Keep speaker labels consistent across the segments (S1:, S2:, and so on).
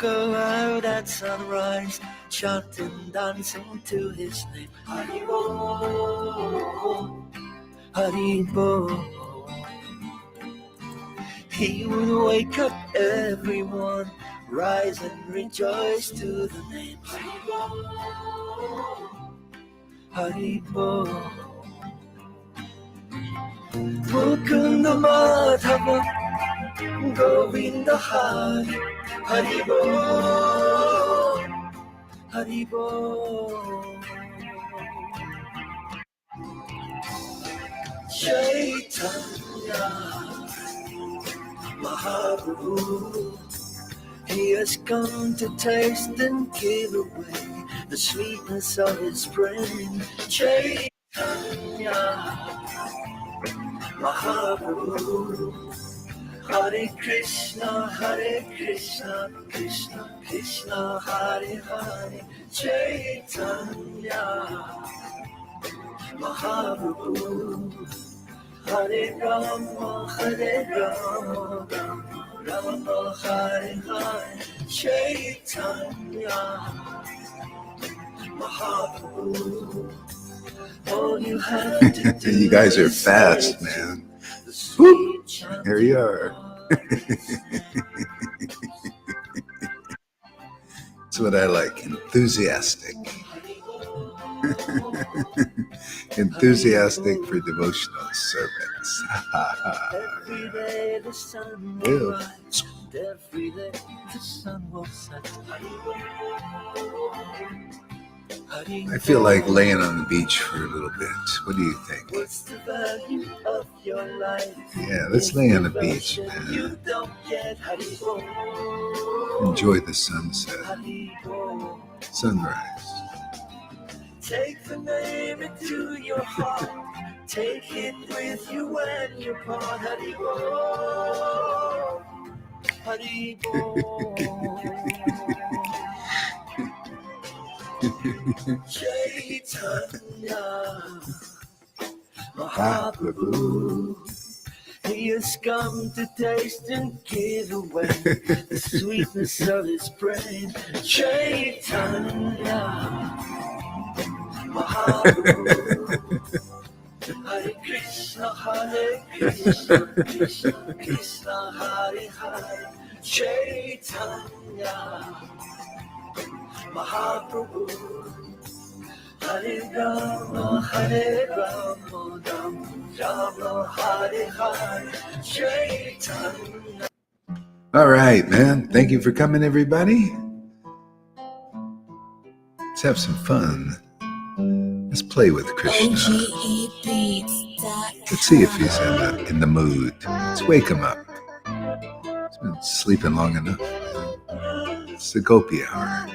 S1: go out at sunrise, chanting, dancing to his name. Haribo, Haribo. He would wake up everyone, rise and rejoice to the name. Haribo, Mukunda Madhava, Govinda Hari, Haribo, Haribo. Chaitanya Mahaprabhu, he has come to taste and give away the sweetness of his brain. Chaitanya Mahaprabhu, Hare Krishna, Krishna Krishna, Hare Hare. Chaitanya Mahaprabhu, Hare Rama, Rama Hare Hare. Chaitanya Mahaprabhu, all you have to do.
S2: You guys are fast, man. Whoop. Here you are. That's what I like, enthusiastic. Enthusiastic for devotional service.
S1: Every day the sun will
S2: Ew.
S1: rise, and every day the sun will set.
S2: I feel like laying on the beach for a little bit. What do you think?
S1: What's the value of your life?
S2: Yeah, let's lay on the beach,
S1: You
S2: man.
S1: don't get Haribo.
S2: Enjoy the sunset,
S1: Haribo.
S2: sunrise.
S1: Take the name into your heart. Take it with you when you part. Haribo. Haribo. Chaitanya Mahaprabhu, he has come to taste and give away the sweetness of his brain. Chaitanya Mahaprabhu, Hare Krishna, Krishna Krishna, Hare Hare. Chaitanya Mahaprabhu, Hare Rama, Rama Hare Hare. Chaitanya.
S2: All right, man. Thank you for coming, everybody. Let's have some fun. Let's play with Krishna. Let's see if he's in the mood. Let's wake him up. He's been sleeping long enough. It's the Gopi hour.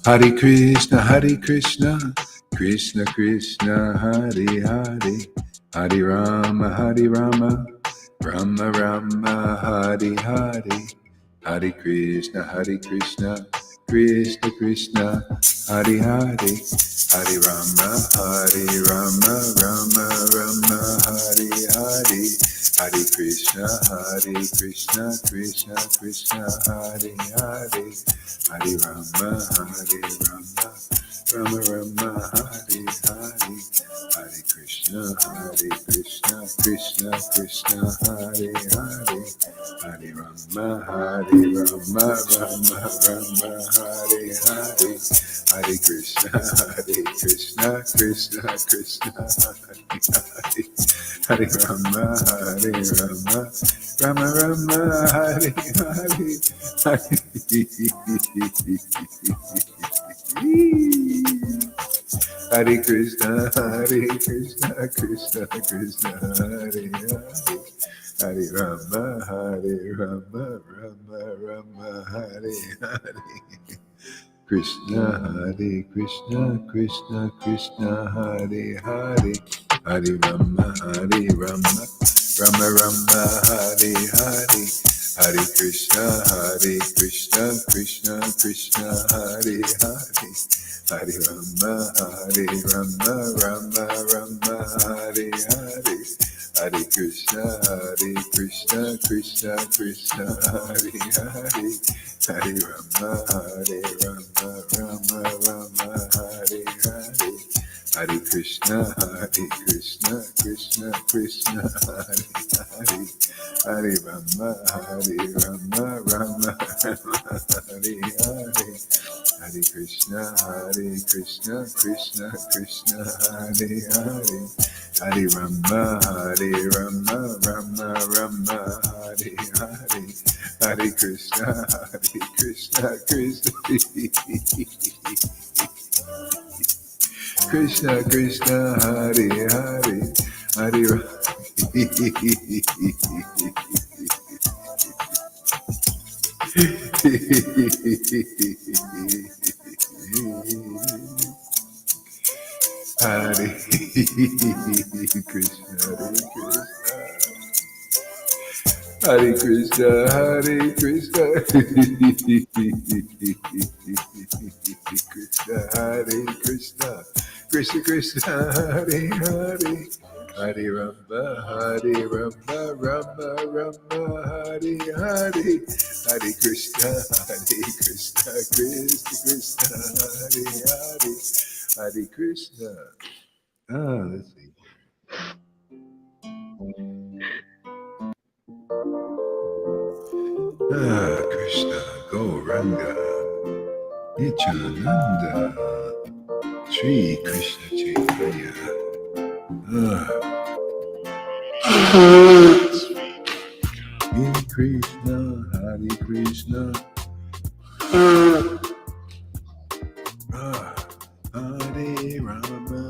S2: Hare Krishna, Krishna Krishna, Hare Hare, Hare Rama, Rama Rama, Hare Hare, Hare Krishna, Krishna Krishna, Hare Hare, Hare Rama, Rama Rama, Hare Hare, Hare Krishna, Krishna Krishna, Hare Hare, Hare Rama, Rama Rama, Hare Hare, Hare Krishna, Krishna Krishna, Hare Hare, Hare Rama, Rama Rama, Hare Hare, Hare Krishna, Krishna Krishna, Hare Hare, Hare Rama, Rama Rama, Hare Hare, Hare Krishna, Krishna Krishna, Hare Hare, Hare Rama, Rama Rama, Hare Hare, Krishna, Krishna Krishna, Hare Hare, Hare Rama, Rama Rama, Hare Hare, Hare Krishna, Krishna Krishna, Hare Hare, Hare Rama, Rama Rama, Hare Hare, Hare Krishna, Krishna Krishna, Hare Hare, Hare Rama, Rama Rama, Hare Hare, Hare Krishna, Krishna Krishna, Hare Hare, Hare Rama, Rama Rama, Hare Hare, Hare Krishna, Krishna Krishna, Hare Hare, Hare Rama, Rama Rama, Hare Hare, Hare Krishna, Krishna Krishna Krishna, Hare Hare, Hare Rama. Hare Krishna, Hare Krishna, Hare Krishna, Krishna Hare Krishna, Krishna Krishna, Hare Hare, Hare Rama, Rama Rama, Hare Hare, Hare Krishna, Krishna Krishna, Hare Hare, Hare Krishna. Let's see. Krishna, Gauranga, Nityananda, Sri Krishna Chaitanya. Hare Krishna, Hare Krishna. Hare Rama,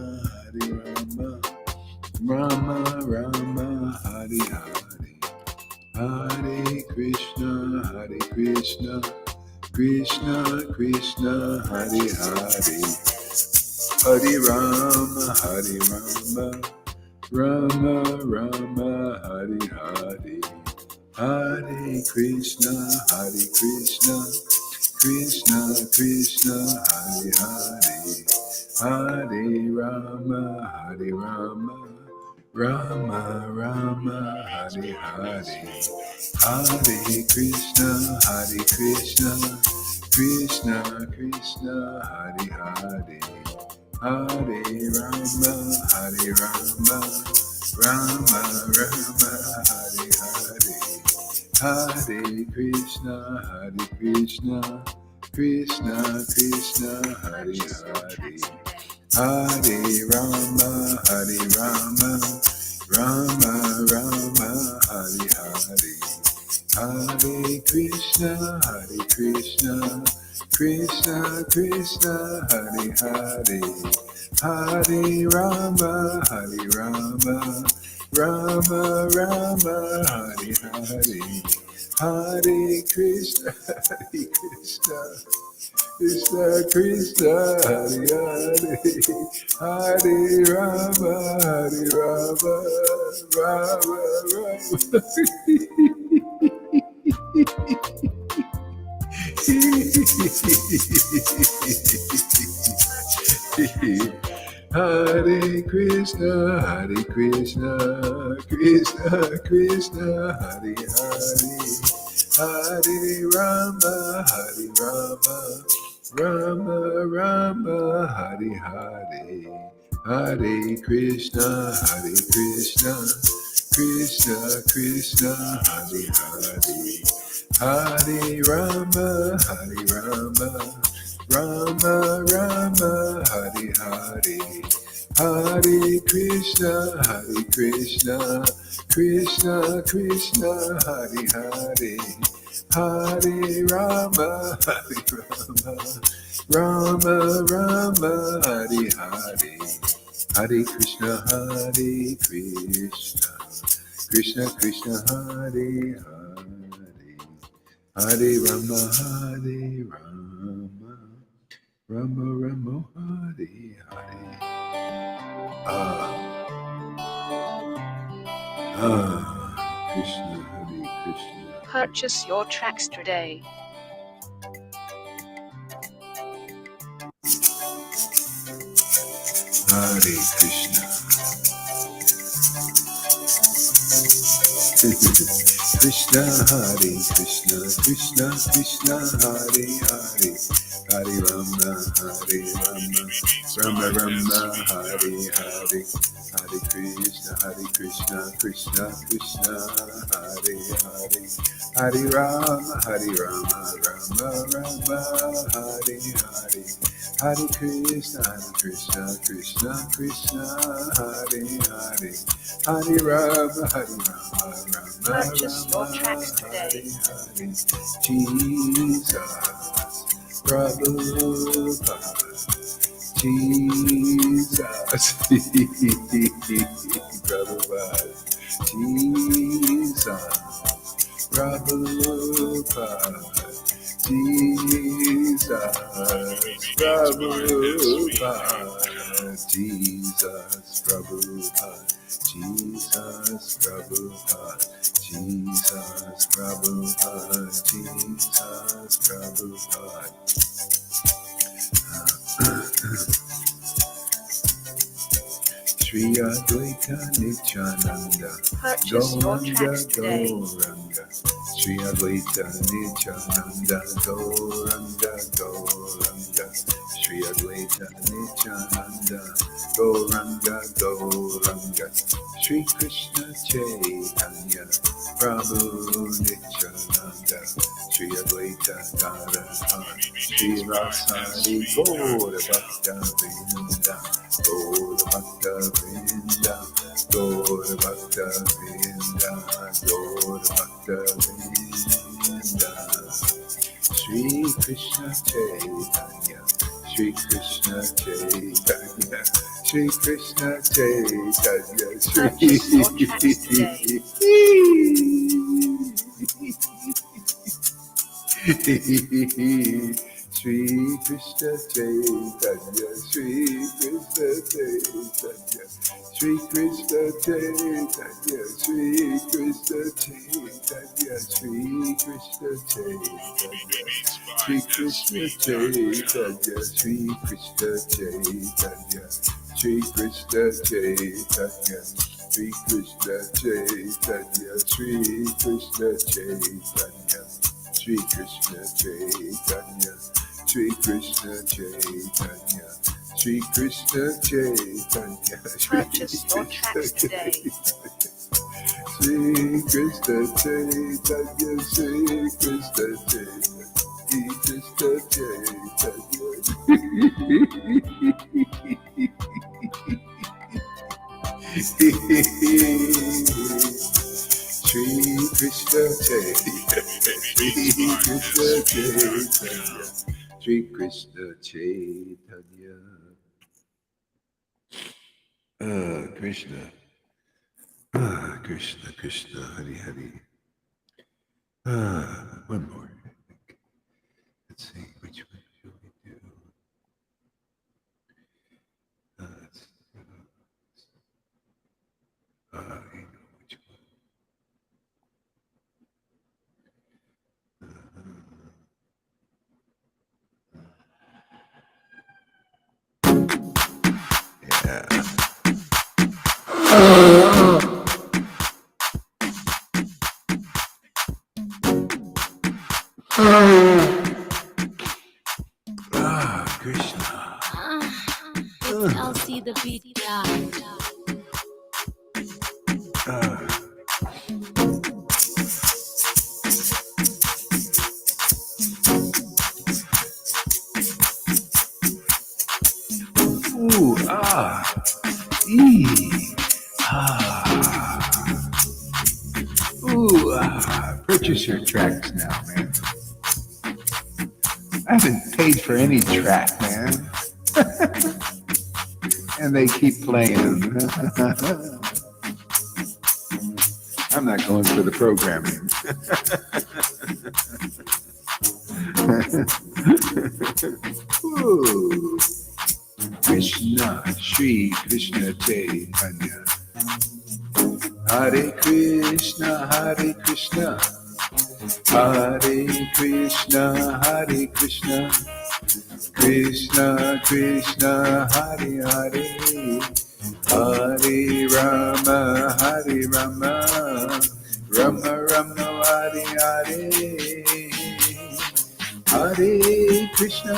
S2: Rama Rama, Hare Hare, Hare Krishna, Krishna Krishna, Hare Hare, Hare Rama, Rama Rama, Hare Hare, Hare Krishna, Krishna Krishna, Hare Hare, Hare Rama, Rama Rama, Hare Hare, Hare Krishna, Krishna Krishna, Hare Hare, Hare Rama, Rama Rama, Hare Hare, Hare Krishna, Krishna Krishna, Hare Hare, Hare Rama, Rama Rama, Hare Hare, Hare Krishna, Krishna Krishna, Hare Hare, Hare Rama, Rama Rama, Hare Hare, Hare Krishna, Krishna Krishna, Hare Hare, Hare Rama, Rama Rama. Hare Krishna, Krishna Krishna, Hare Hare, Hare Rama, Rama Rama, Hare Hare, Hare Krishna, Krishna Krishna, Hare Hare, Hare Rama, Rama Rama, Hare Hare, Hare Krishna, Krishna Krishna, Hare Hare, Hare Rama, Rama Rama, Hare Hare, Hare Krishna, Krishna Krishna, Hare Hare, Hare Rama, Rama Rama, Hare Hare. Krishna, Hare Krishna.
S3: Purchase your tracks today.
S2: Hare Krishna. Krishna Hare Krishna, Krishna Krishna Hare Hare, Hare Rama, Hare Rama, Rama Rama, Hare Hare, Hare Krishna, Krishna Krishna, Hare Hare, Hare Rama, Rama Rama, Hare Hare, Hare Krishna, Krishna Krishna, Hare Hare, Hare Rama, Rama.
S3: Purchase your tracks today.
S2: Jesus, Prabhupada, Jesus, Prabhupada, Jesus, Prabhupada, Jesus, Prabhupada, Jesus, Prabhupada. Jesus, Prabhupada, Jesus, Prabhupada, Jesus, Prabhupada. Shri Advaita Nityananda, Gauranga, Gauranga. Shri Advaita Nityananda, Gauranga, Gauranga. Shri Advaita Nityananda, Gauranga, Gauranga. Shri Krishna Chaitanya, Prabhu Nityananda. Shri Advaita Gadadhar, Shri Rasari Gaura Bhakta Vrinda, Gaura Bhakta Vrinda, Gaura Bhakta Vrinda, Gaura Bhakta Vrinda. Shri Krishna Chaitanya, Shri Krishna Chaitanya, Shri Krishna Chaitanya, Shri Shri Krishna Chaitanya, Shri Krishna Chaitanya, Shri Krishna Chaitanya, Shri Krishna Chaitanya, Shri Krishna Chaitanya, Shri Krishna Chaitanya, Shri Krishna Chaitanya, Shri Krishna Chaitanya, Shri Krishna Chaitanya, Shri Krishna Chaitanya. Shri Krishna Chaitanya, Shri Krishna Chaitanya, Shri Krishna Chaitanya.
S3: Purchase your tracks today.
S2: Shri Krishna Chaitanya, Shri Krishna Chaitanya, Shri Krishna Chaitanya. Shri Krishna Chaitanya, Shri Krishna Chaitanya, Shri Krishna Chaitanya. Krishna, Krishna, Krishna, Hari Hari. One more. Let's see, which one shall we do? You know which one. Yeah. Krishna.
S4: I'll see the beat.
S2: Ooh, purchase your tracks now, man. I haven't paid for any track, man. And they keep playing. I'm not going for the programming. Ooh. Krishna, Shri Krishna Chaitanya. Hare Krishna, Hare Krishna. Hare Krishna, Hare Krishna. Krishna, Krishna, Hare Hare. Hare Rama, Rama Rama Hare Hare, Hare Krishna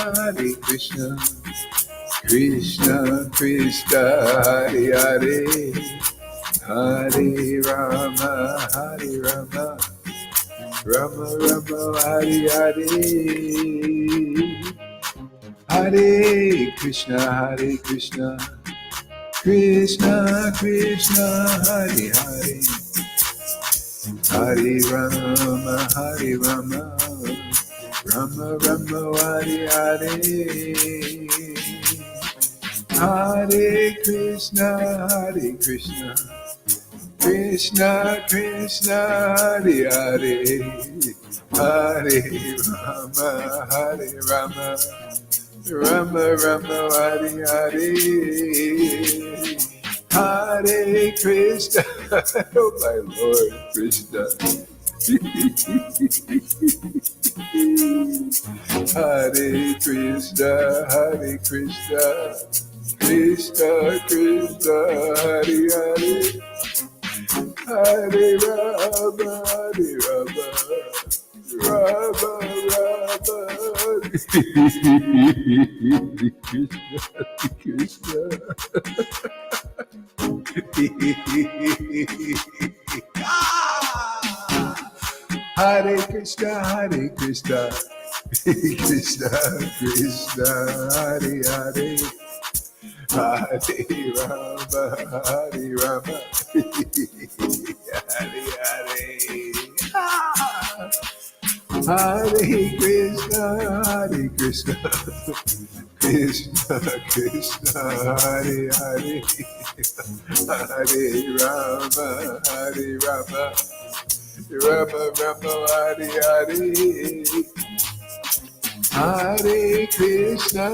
S2: Krishna Krishna Hare Hare, Hare Rama Rama Rama Hare Hare, Hare Krishna Krishna Krishna Hare Hare, Hare Rama Rama Rama Hare Hare, Hare Krishna Krishna Krishna Hare Hare, Hare Rama Rama Rama Hare Hare, Hare Krishna, oh my Lord Krishna, Hare Krishna Krishna Krishna Hare Hare, Hare Rama Rama Krishna Hare Krishna Krishna Krishna Hare Hare, Hare Rama Hare Hare, Hare Krishna Krishna Krishna Hare Hare, Hare Rama Rama Hare Hare, Hare Krishna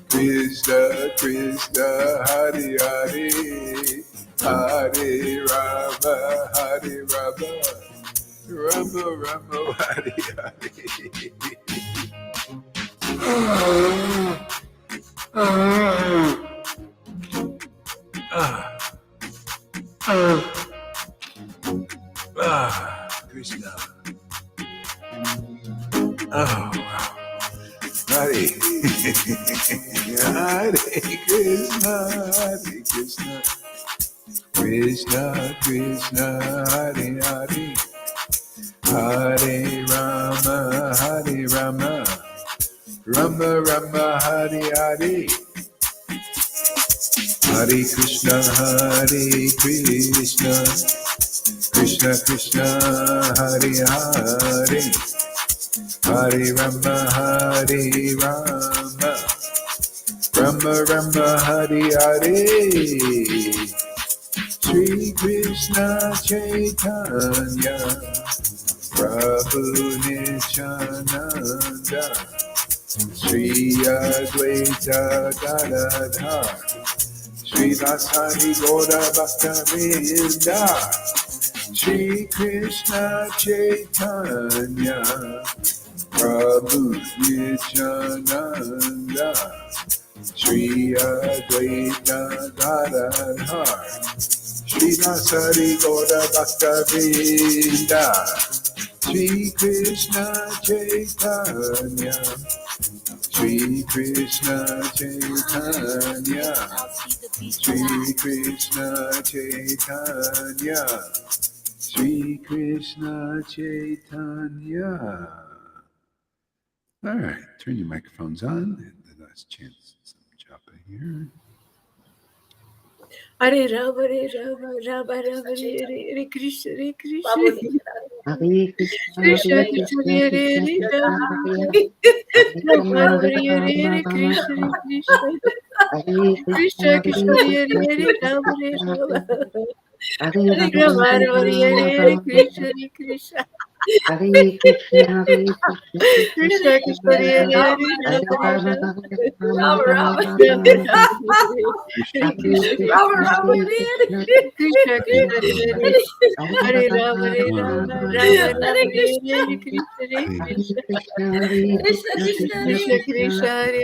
S2: Krishna Krishna Hare Hare, Hare Rama Rama Hare Hare. Krishna. Oh, wow. Hare Krishna Krishna Krishna Hare Hare, Hare Rama Rama Hare Hare, Hare Krishna Krishna Krishna Hare Hare, Hare Rama Rama Hare Hare, Shri Krishna Chaitanya Prabhu Nityananda, Shri Advaita Gadadhar, Shri Vasari Gaura Bhakta-vrinda, Shri Krishna Chaitanya Prabhu Nityananda, Shri Advaita Gadadhar, Shri Vasari Gaura Bhakta-vrinda, Shri Krishna Chaitanya, Shri Krishna Chaitanya, Shri Krishna Chaitanya, Shri Krishna Chaitanya. All right, turn your microphones on, and let's chant some japa here.
S5: Hare Rama Rama Rama Hare Krishna Krishna Krishna Krishna Hare Rama Hare Krishna Krishna Krishna Hare Rama Rama Hare Krishna Krishna
S6: Hare Krishna
S5: Krishna Krishna Hare Rama Rama Krishna Krishna Hare Rama Krishna Krishna Hare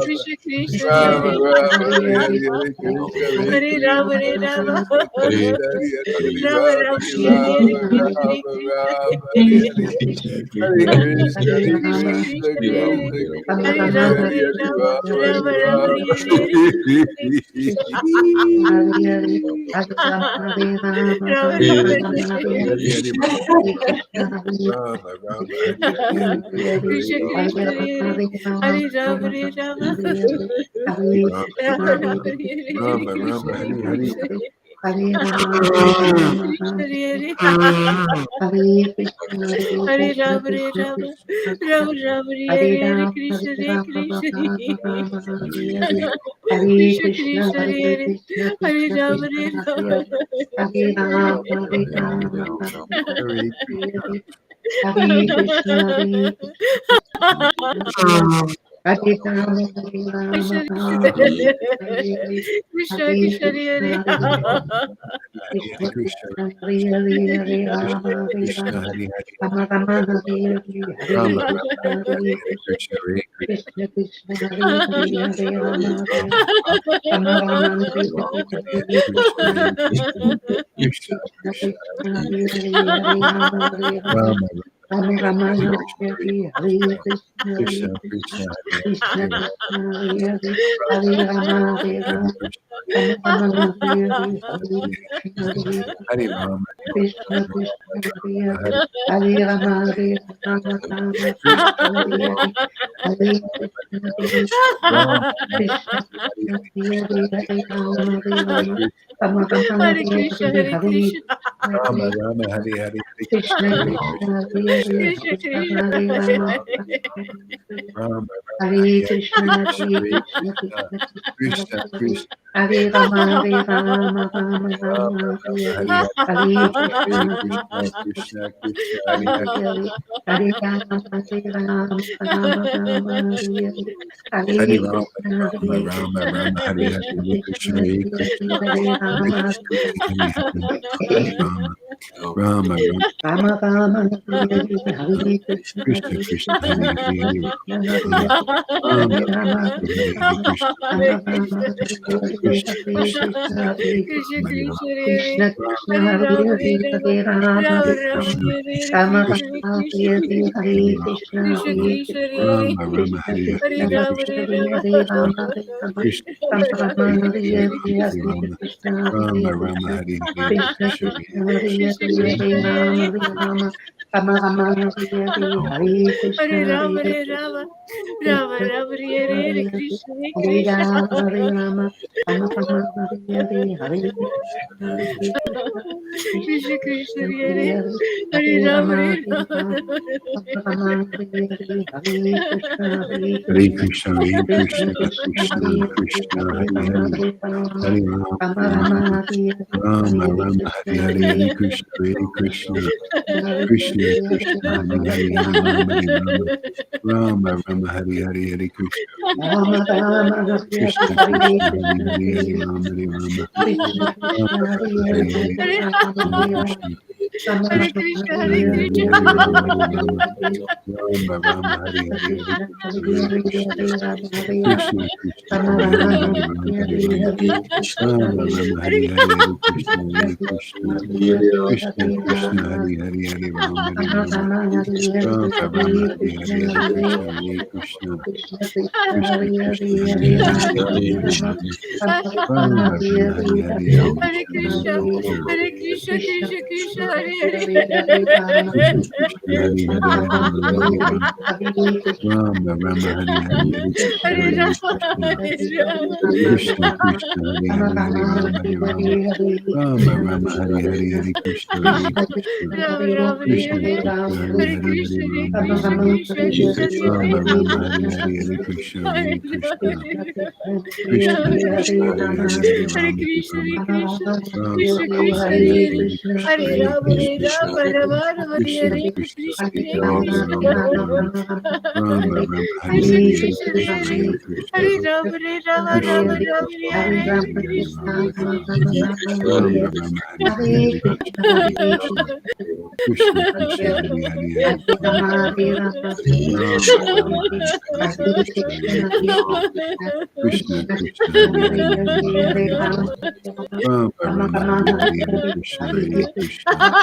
S5: Krishna Krishna
S6: Hare
S5: Hare Hare Rama Hare Rama Rama Rama Hare Hare Hare Krishna Krishna Hare Hare Hare Rama Hare Rama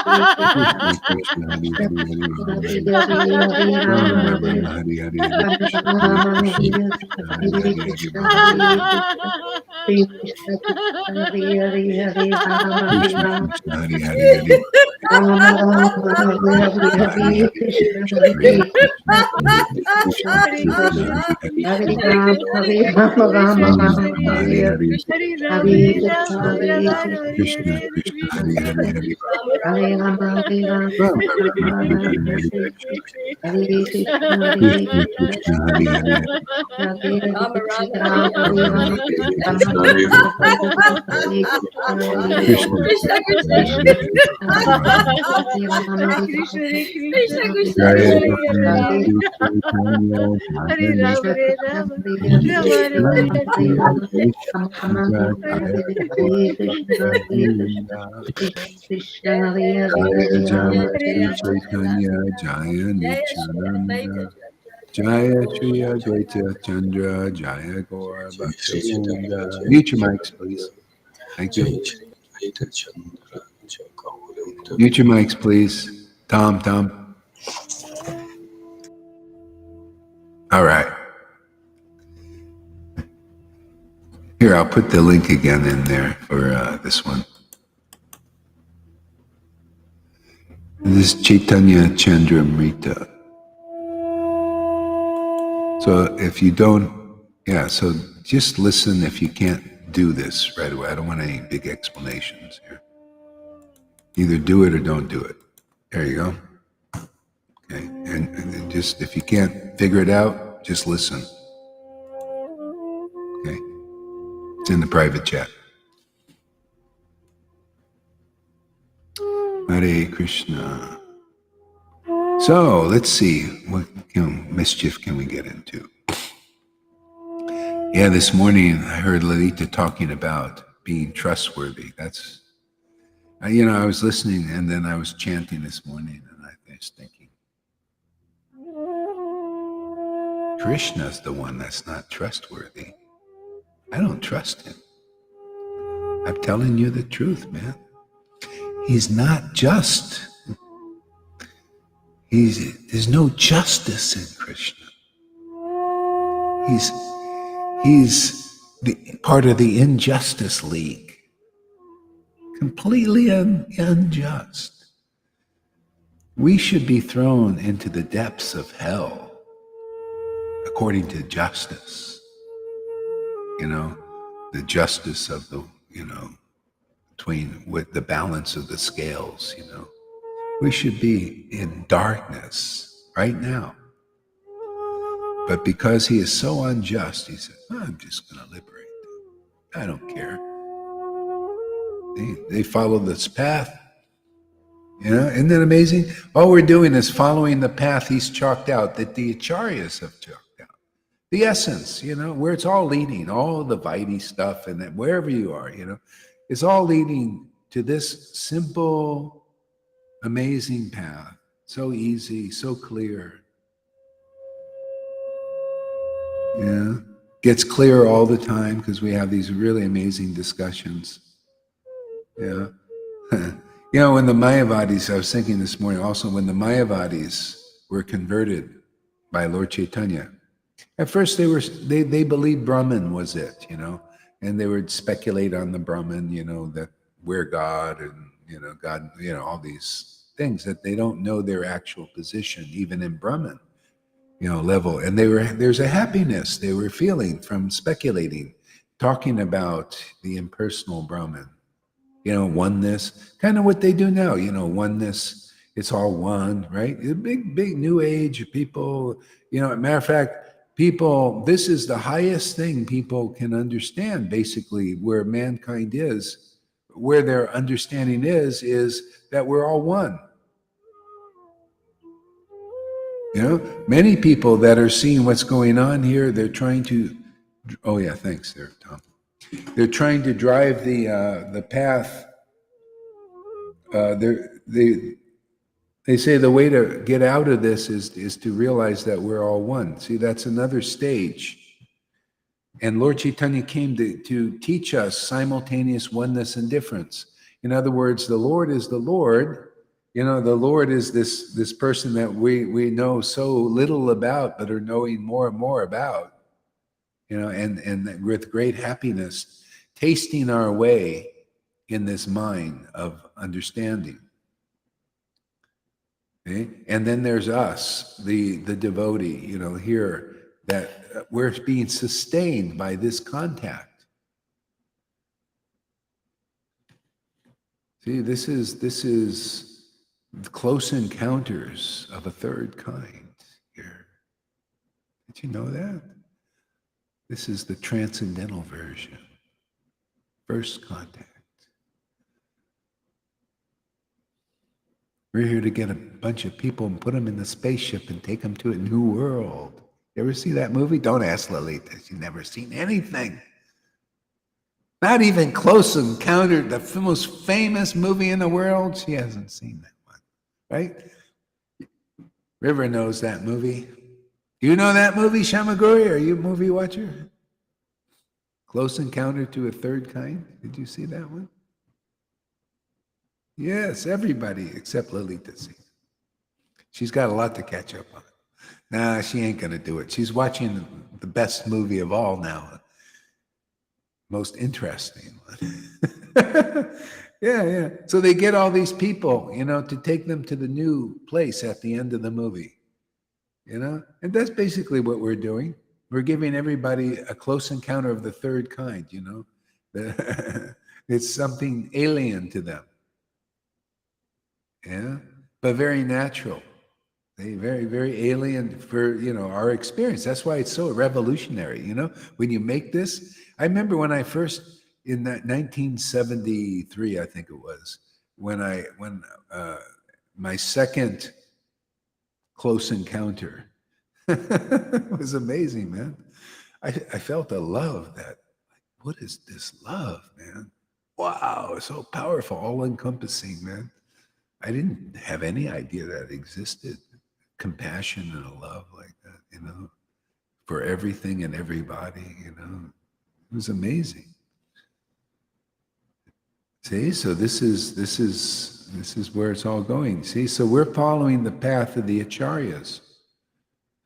S2: Krishna, Hari Hari Hari Rama,
S6: Hare Hare
S2: Rama
S6: Rama
S2: Rama,
S6: Hare
S2: Hari Hari Hari
S6: Rama
S2: Krishna, Hari
S6: Rama
S2: Krishna,
S6: Hare
S2: Krishna, Hari
S6: Hare
S2: Hari Hari
S6: Krishna
S2: Rama,
S6: Hare Krishna Krishna Krishna Hare Hare Rama Hare
S2: Krishna
S6: Rama
S2: Krishna, Hari Hari Hari,
S6: Rama Rama Hare
S2: Hari
S6: Hare
S2: Hari
S6: Krishna
S2: Hare
S6: Hare
S2: Krishna,
S6: Krishna
S2: Hare
S6: Krishna
S2: Krishna, Krishna
S6: Hare
S2: Hari Hari,
S6: Hare Rama Hare Rama Rama
S2: Rama
S6: Rama
S2: Rama, Hari
S6: Hare
S2: Hari,
S6: Hare Krishna Hare
S2: Krishna Krishna, Hari Hari Hari,
S6: Hare Rama Hare Rama
S2: Rama Rama, Hari
S6: Rama
S2: Hari Hari
S6: Hare
S2: Krishna,
S6: Hare Krishna Hare
S2: Krishna Krishna, Hari Hari Hari,
S6: Hare Rama
S2: Rama
S6: Hare
S2: Rama,
S6: Rama
S2: Hari
S6: Rama
S2: Krishna,
S6: Rama
S2: Krishna
S6: Hare Rama Hare Krishna Hare
S2: Krishna,
S6: Krishna Krishna
S2: Hari
S6: Hare
S2: Hari,
S6: Hare Rama Hare Rama Hare
S2: Jaya
S6: Hare
S2: Krishna,
S6: Hare
S2: Shri Chaitanya, Jaya
S6: Krishna Krishna Hare Hare Krishna
S2: Nityananda,
S6: Rama Hare Rama Rama
S2: Jaya
S6: Hare Hare
S2: Gaur
S6: Hare Krishna Hare Krishna
S2: Bhaktivinoda,
S6: Krishna Krishna Hare Hare
S2: Jaya
S6: Hare
S2: Jaya
S6: Rama Hare
S2: Shri
S6: Rama
S2: Chaitanya, Jaya Nityananda, Jaya Shri Advaita Chandra, Jaya Gaur Bhaktivinoda. Mute your mics, please. Thank you. Mute your mics, please. Tom. All right. Here, I'll put the link again in there for this one. This is Chaitanya Chandramrita. So if you don't, so just listen if you can't do this right away. I don't want any big explanations here. Either do it or don't do it. There you go. Okay, and just if you can't figure it out, just listen. Okay, it's in the private chat. Hare Krishna. So let's see what mischief can we get into. Yeah, this morning I heard Lalita talking about being trustworthy. That's, I was listening and then I was chanting this morning and I was thinking, Krishna's the one that's not trustworthy. I don't trust him. I'm telling you the truth, man. He's not just. There's no justice in Krishna. He's part of the injustice league. Completely unjust. We should be thrown into the depths of hell according to justice. The justice of the, with the balance of the scales, We should be in darkness right now. But because he is so unjust, he said, I'm just going to liberate them. I don't care. They follow this path. Isn't that amazing? All we're doing is following the path he's chalked out, that the acharyas have chalked out. The essence, where it's all leading, all the Vaidhi stuff, and that wherever you are, it's all leading to this simple, amazing path. So easy, so clear. Gets clearer all the time because we have these really amazing discussions. When the Mayavadis, I was thinking this morning also, when the Mayavadis were converted by Lord Caitanya, at first they believed Brahman was it, and they would speculate on the Brahman, that we're God and, God, all these things that they don't know their actual position, even in Brahman, level. And there's a happiness they were feeling from speculating, talking about the impersonal Brahman, oneness, kind of what they do now, oneness, it's all one, right? The big new age people, matter of fact, people, this is the highest thing people can understand, basically, where mankind is, where their understanding is that we're all one. Many people that are seeing what's going on here, they're trying to, oh yeah, thanks there, Tom. They're trying to drive the path. They say the way to get out of this is to realize that we're all one. See, that's another stage. And Lord Caitanya came to teach us simultaneous oneness and difference. In other words, the Lord is the Lord, You know, the Lord is this person that we know so little about, but are knowing more and more about. You know, and with great happiness, tasting our way in this mind of understanding. Okay? And then there's us, the devotee, you know, here, that we're being sustained by this contact. See, this is close encounters of a third kind here. Did you know that? This is the transcendental version. First contact. We're here to get a bunch of people and put them in the spaceship and take them to a new world. You ever see that movie? Don't ask Lolita. She's never seen anything. Not even Close Encounter, the most famous movie in the world. She hasn't seen that one, right? River knows that movie. Do you know that movie, Shamaguri? Are you a movie watcher? Close Encounter to a Third Kind. Did you see that one? Yes, everybody except Lolita sees. She's got a lot to catch up on. Nah, she ain't going to do it. She's watching the best movie of all now. Most interesting one. Yeah. So they get all these people, you know, to take them to the new place at the end of the movie. You know? And that's basically what we're doing. We're giving everybody a close encounter of the third kind, you know? It's something alien to them. Yeah, but very natural. They very, very alien for, you know, our experience. That's why it's so revolutionary, you know. When you make this, I remember when I first, in that 1973, I think it was, when my second close encounter was amazing, man. I felt a love that, what is this love, man? Wow, it's so powerful, all encompassing, man. I didn't have any idea that existed. Compassion and a love like that, you know, for everything and everybody, you know. It was amazing. See, so this is where it's all going. See, so we're following the path of the acharyas.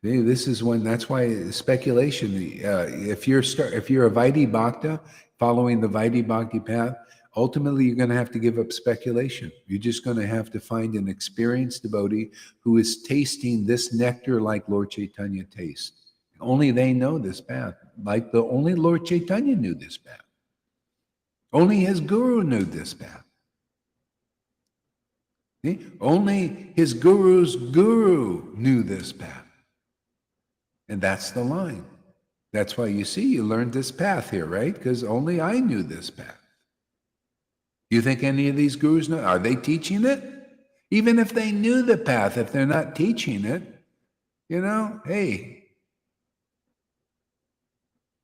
S2: See, this is when, that's why speculation, if you're a Vaidhi Bhakta, following the Vaidhi Bhakti path, ultimately, you're going to have to give up speculation. You're just going to have to find an experienced devotee who is tasting this nectar like Lord Caitanya tastes. Only they know this path. Like only Lord Caitanya knew this path. Only his guru knew this path. See? Only his guru's guru knew this path. And that's the line. That's why you see, you learned this path here, right? Because only I knew this path. You think any of these gurus know? Are they teaching it? Even if they knew the path, if they're not teaching it, you know, hey.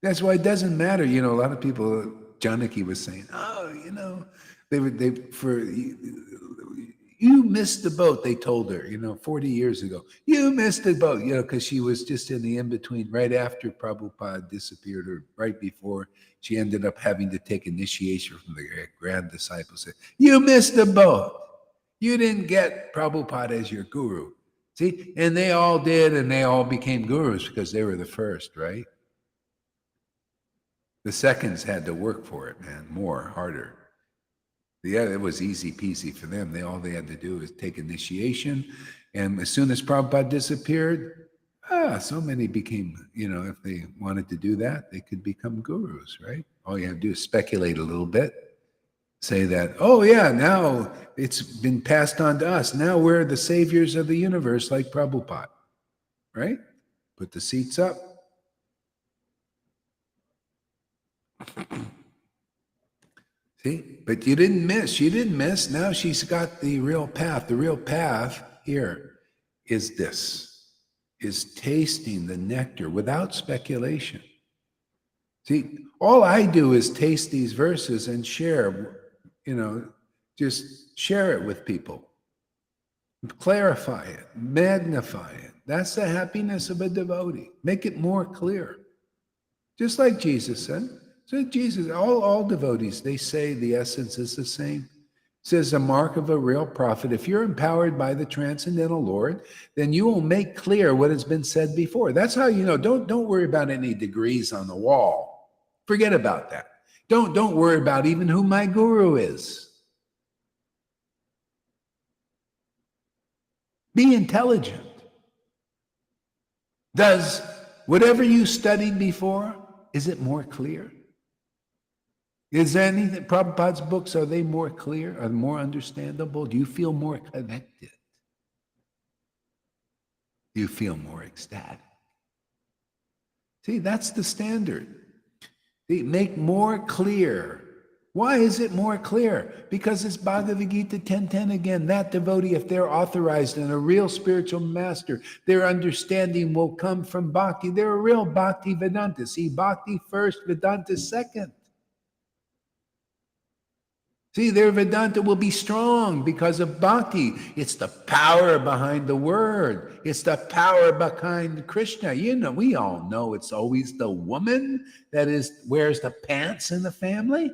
S2: That's why it doesn't matter. You know, a lot of people, Janaki was saying, oh, you know, you missed the boat, they told her, you know, 40 years ago. You missed the boat, you know, because she was just in the in-between, right after Prabhupada disappeared, or right before. She ended up having to take initiation from the grand disciple. Said, you missed the boat. You didn't get Prabhupada as your guru. See? And they all did, and they all became gurus because they were the first, right? The seconds had to work for it, man, harder. Yeah, it was easy peasy for them. All they had to do was take initiation. And as soon as Prabhupada disappeared, so many became, you know, if they wanted to do that, they could become gurus, right? All you have to do is speculate a little bit. Say that, oh yeah, now it's been passed on to us. Now we're the saviors of the universe like Prabhupada, right? Put the seats up. See, but you didn't miss. She didn't miss. Now she's got the real path. The real path here is this, is tasting the nectar without speculation. See, all I do is taste these verses and share, you know, just share it with people. Clarify it, magnify it. That's the happiness of a devotee. Make it more clear. Just like Jesus said. So Jesus, all devotees, they say the essence is the same. Says the mark of a real prophet. If you're empowered by the transcendental Lord, then you will make clear what has been said before. That's how you know. Don't worry about any degrees on the wall. Forget about that. Don't worry about even who my guru is. Be intelligent. Does whatever you studied before, is it more clear? Is there anything, Prabhupada's books, are they more clear? Are they more understandable? Do you feel more connected? Do you feel more ecstatic? See, that's the standard. See, make more clear. Why is it more clear? Because it's Bhagavad Gita 10:10 again. That devotee, if they're authorized and a real spiritual master, their understanding will come from bhakti. They're a real bhakti Vedanta. See, bhakti first, Vedanta second. See, their Vedanta will be strong because of bhakti. It's the power behind the word. It's the power behind Krishna. You know, we all know it's always the woman that wears the pants in the family.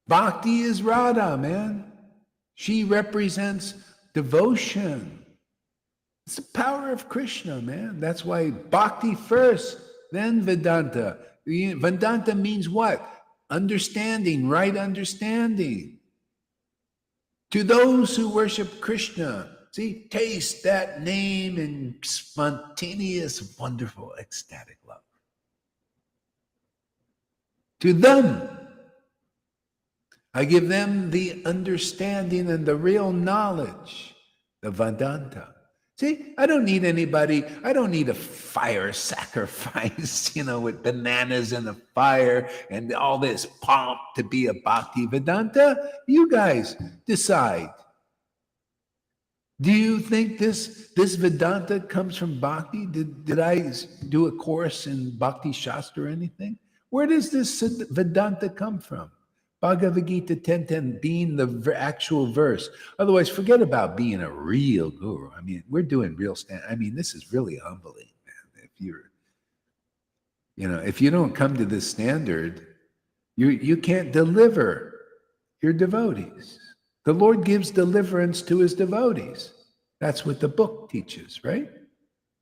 S2: Bhakti is Radha, man. She represents devotion. It's the power of Krishna, man. That's why bhakti first, then Vedanta. Vedanta means what? Understanding, right understanding. To those who worship Krishna, see, taste that name in spontaneous, wonderful, ecstatic love. To them, I give them the understanding and the real knowledge, the Vedanta. See, I don't need anybody, I don't need a fire sacrifice, with bananas and a fire and all this pomp to be a Bhakti Vedanta. You guys decide. Do you think this Vedanta comes from Bhakti? Did I do a course in Bhakti Shastra or anything? Where does this Vedanta come from? Bhagavad Gita 10:10 being the actual verse. Otherwise, forget about being a real guru. I mean, we're doing real this is really humbling, man. If you don't come to this standard, you can't deliver your devotees. The Lord gives deliverance to his devotees. That's what the book teaches, right?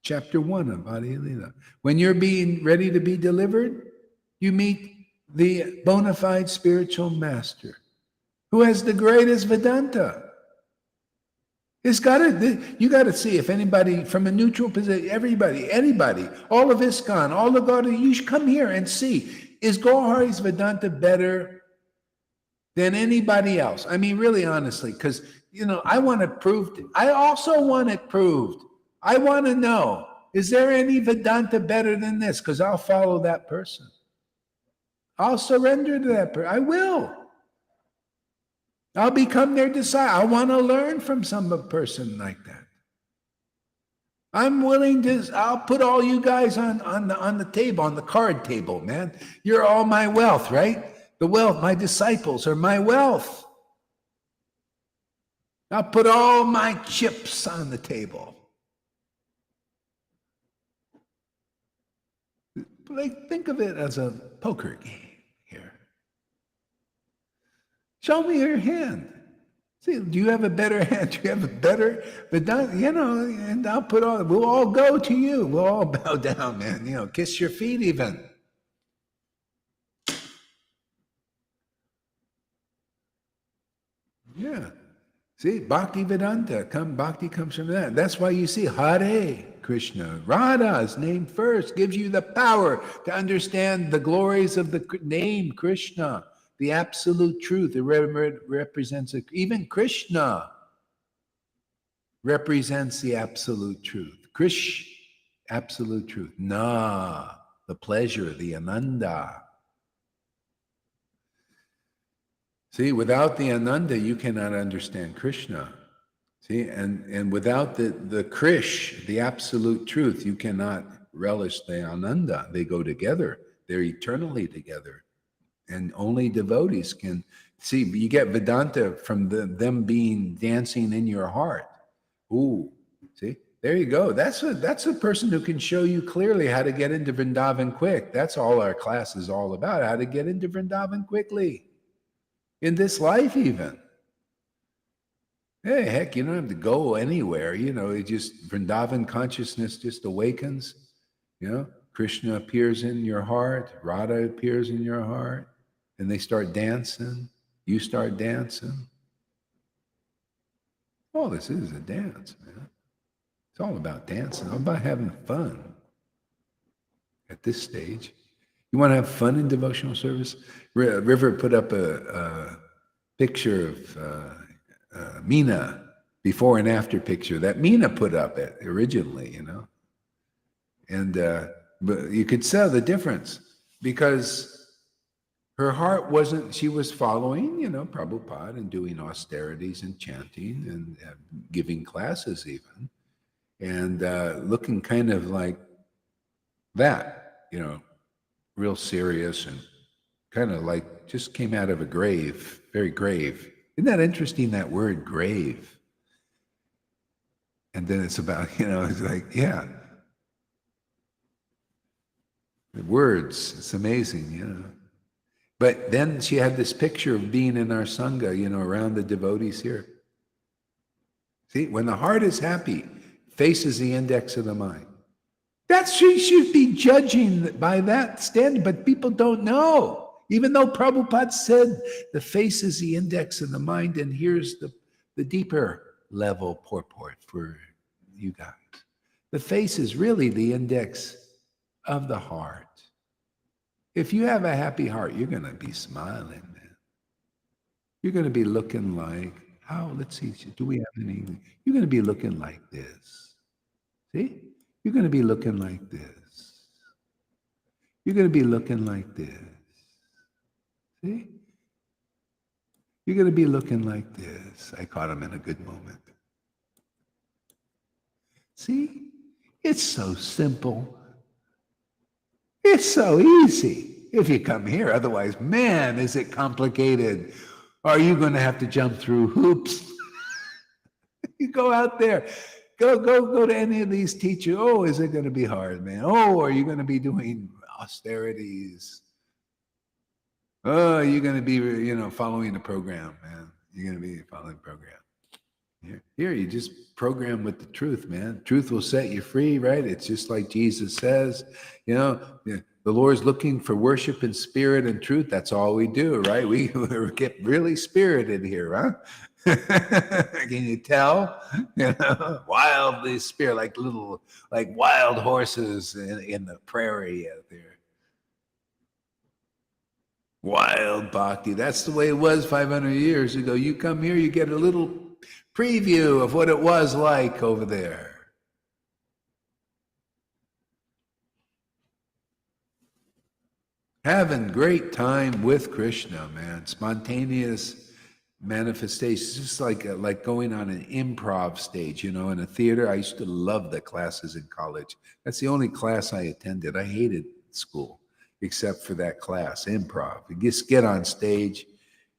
S2: Chapter 1 of Bhagavad Gita. When you're being ready to be delivered, you meet the bona fide spiritual master who has the greatest Vedanta. You got to see if anybody from a neutral position, anybody, all of ISKCON, all of God, you should come here and see, is Gaurahari's Vedanta better than anybody else? I mean, really honestly, because, I want it proved. I also want it proved. I want to know, is there any Vedanta better than this? Because I'll follow that person. I'll surrender to that person. I will. I'll become their disciple. I want to learn from some person like that. I'm willing to, I'll put all you guys on the table, on the card table, man. You're all my wealth, right? The wealth, my disciples are my wealth. I'll put all my chips on the table. Think of it as a poker game here. Show me your hand. See, do you have a better hand? Do you have a better Vedanta? And I'll we'll all go to you. We'll all bow down, man. Kiss your feet even. Yeah. See, Bhakti Vedanta, Bhakti comes from that. That's why you see Hare Krishna. Radha's name first gives you the power to understand the glories of the name Krishna, the absolute truth. It represents even Krishna represents the absolute truth. Absolute truth. Na, the pleasure, the ananda. See, without the ananda, you cannot understand Krishna. See, and without the Krish, the absolute truth, you cannot relish the ananda. They go together. They're eternally together. And only devotees can see. You get Vedanta from them being dancing in your heart. Ooh, see, there you go. That's a person who can show you clearly how to get into Vrindavan quick. That's all our class is all about, how to get into Vrindavan quickly. in this life even. Hey, heck, you don't have to go anywhere. It just Vrindavan consciousness just awakens. Krishna appears in your heart, Radha appears in your heart, and they start dancing. You start dancing. All this is a dance, man. It's all about dancing, all about having fun at this stage. You want to have fun in devotional service? River put up a picture of Meena, before and after picture that Meena put up it originally, and but you could tell the difference because her heart wasn't, she was following, Prabhupada and doing austerities and chanting and giving classes even, and looking kind of like that, real serious and kind of like just came out of a grave, very grave. Isn't that interesting, that word grave? And then it's about, it's like, yeah. The words, it's amazing, But then she had this picture of being in our Sangha, around the devotees here. See, when the heart is happy, faces the index of the mind. She should be judging by that standard, but people don't know. Even though Prabhupada said the face is the index of the mind, and here's the deeper level purport for you guys. The face is really the index of the heart. If you have a happy heart, you're going to be smiling, man. You're going to be looking like, let's see, do we have any? You're going to be looking like this. See? You're going to be looking like this. You're going to be looking like this. See? You're going to be looking like this. I caught him in a good moment. See? It's so simple. It's so easy if you come here. Otherwise, man, is it complicated. Are you going to have to jump through hoops? You go out there. Go to any of these teachers. Oh, is it going to be hard, man? Oh, are you going to be doing austerities? Oh, you're going to be, following the program, man. You're going to be following the program. Here, you just program with the truth, man. Truth will set you free, right? It's just like Jesus says, the Lord's looking for worship in spirit and truth. That's all we do, right? We get really spirited here, huh? Can you tell? Wildly spirit, like wild horses in the prairie out there. Wild bhakti. That's the way it was 500 years ago. You come here, you get a little preview of what it was like over there. Having great time with Krishna, man. Spontaneous manifestations, just like going on an improv stage, in a theater. I used to love the classes in college. That's the only class I attended. I hated school except for that class, improv. You just get on stage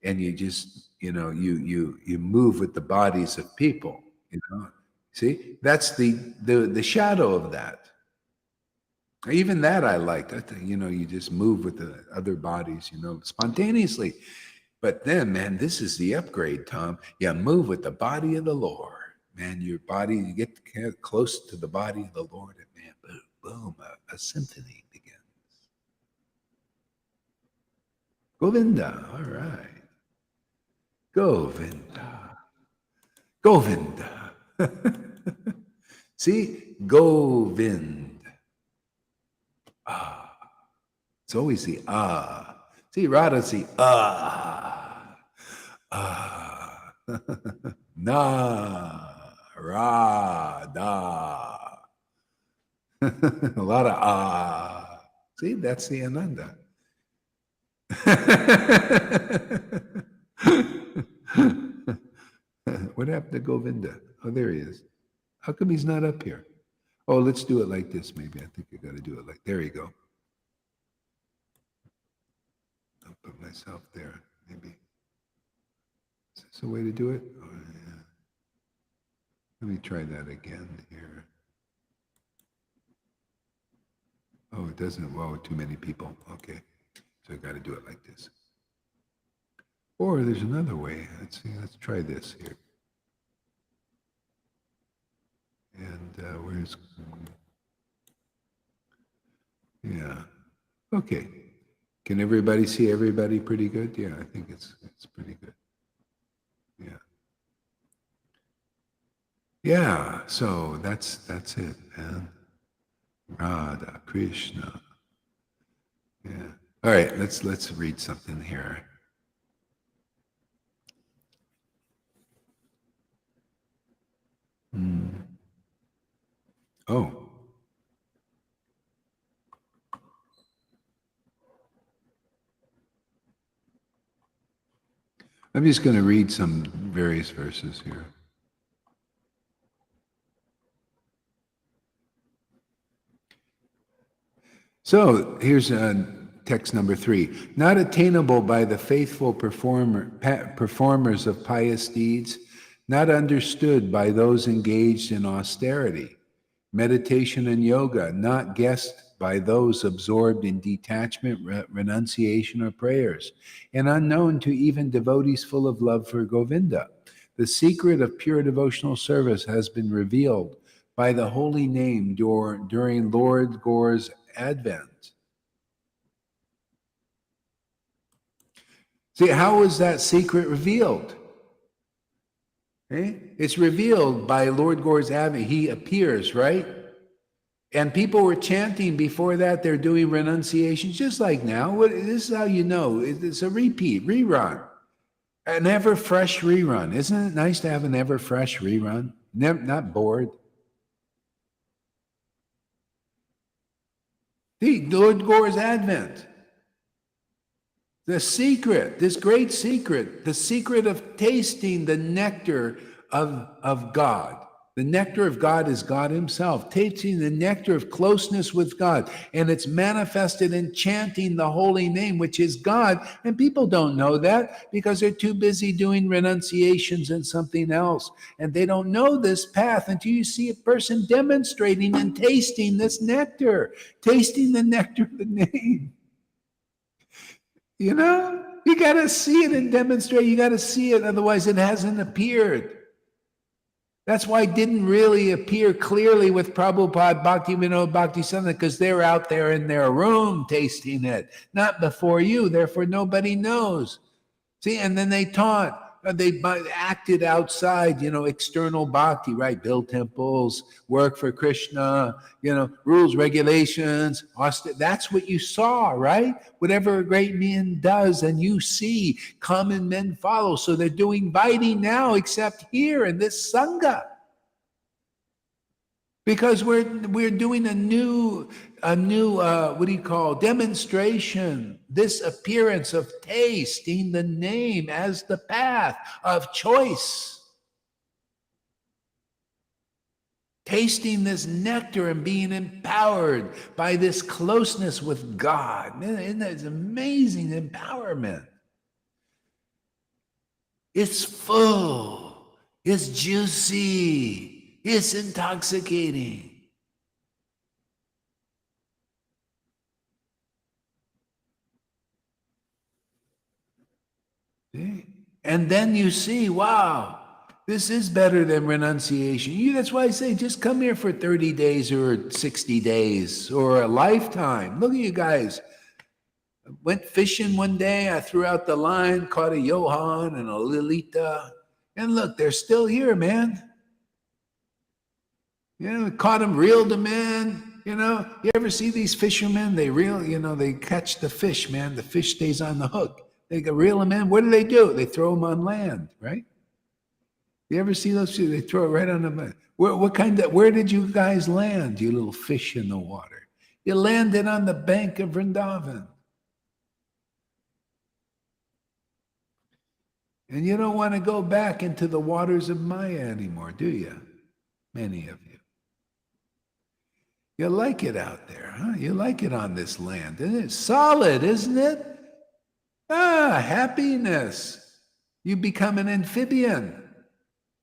S2: and you just, you move with the bodies of people, See, that's the shadow of that. Even that I liked. You just move with the other bodies, spontaneously. But then, man, this is the upgrade, Tom. You move with the body of the Lord. Man, your body, you get close to the body of the Lord, and man, boom, a symphony begins. Govinda, all right. Govinda. Govinda. See, Govind. Ah. It's always the ah. See, Radha's the ah. Ah. Na. Ra. Da. A lot of ah. See, that's the Ananda. What happened to Govinda? Oh, there he is. How come he's not up here? Oh, let's do it like this, maybe. I think I got to do it like, there you go. I'll put myself there, maybe. Is this a way to do it? Oh, yeah. Let me try that again here. Oh, it doesn't, well, too many people. Okay. So I got to do it like this. Or there's another way. Let's see. Let's try this here. And where's... Yeah. Okay. Can everybody see everybody pretty good? Yeah, I think it's pretty good. Yeah. Yeah, so that's it, man. Radha Krishna. Yeah. All right, let's read something here. Oh. I'm just going to read some various verses here. So here's text number 3. Not attainable by the faithful performers of pious deeds, not understood by those engaged in austerity, meditation and yoga, not guessed by those absorbed in detachment, renunciation, or prayers, and unknown to even devotees full of love for Govinda. The secret of pure devotional service has been revealed by the holy name during Lord Gore's Advent. See, how was that secret revealed? Okay? It's revealed by Lord Gore's Advent. He appears, right? And people were chanting before that. They're doing renunciations, just like now. This is how you know. It's a rerun. An ever fresh rerun. Isn't it nice to have an ever fresh rerun? Not bored. The Lord Gore's Advent. The secret, this great secret, the secret of tasting the nectar of God. The nectar of God is God himself, tasting the nectar of closeness with God. And it's manifested in chanting the holy name, which is God. And people don't know that because they're too busy doing renunciations and something else. And they don't know this path until you see a person demonstrating and tasting this nectar, tasting the nectar of the name. You know, you got to see it and demonstrate. You got to see it. Otherwise, it hasn't appeared. That's why it didn't really appear clearly with Prabhupada, Bhaktivinoda Bhaktisiddhanta, because they're out there in their room tasting it. Not before you. Therefore, nobody knows. See, and then they taught. They acted outside, external bhakti, right? Build temples, work for Krishna, rules, regulations. That's what you saw, right? Whatever a great man does and you see, common men follow. So they're doing Vaidhi now, except here in this Sangha. Because we're doing a new demonstration, this appearance of tasting the name as the path of choice. Tasting this nectar and being empowered by this closeness with God. Isn't that amazing empowerment? It's full, it's juicy. It's intoxicating. See? And then you see, wow, this is better than renunciation. That's why I say just come here for 30 days or 60 days or a lifetime. Look at you guys. I went fishing one day. I threw out the line, caught a Johan and a Lilita. And look, they're still here, man. Caught them, reeled them in. You ever see these fishermen? They reel, they catch the fish, man. The fish stays on the hook. They can reel them in. What do? They throw them on land, right? You ever see those? They throw it right on the land. Where did you guys land, you little fish in the water? You landed on the bank of Vrindavan. And you don't want to go back into the waters of Maya anymore, do you? Many of you. You like it out there, huh? You like it on this land. Isn't it solid, isn't it? Happiness. You become an amphibian.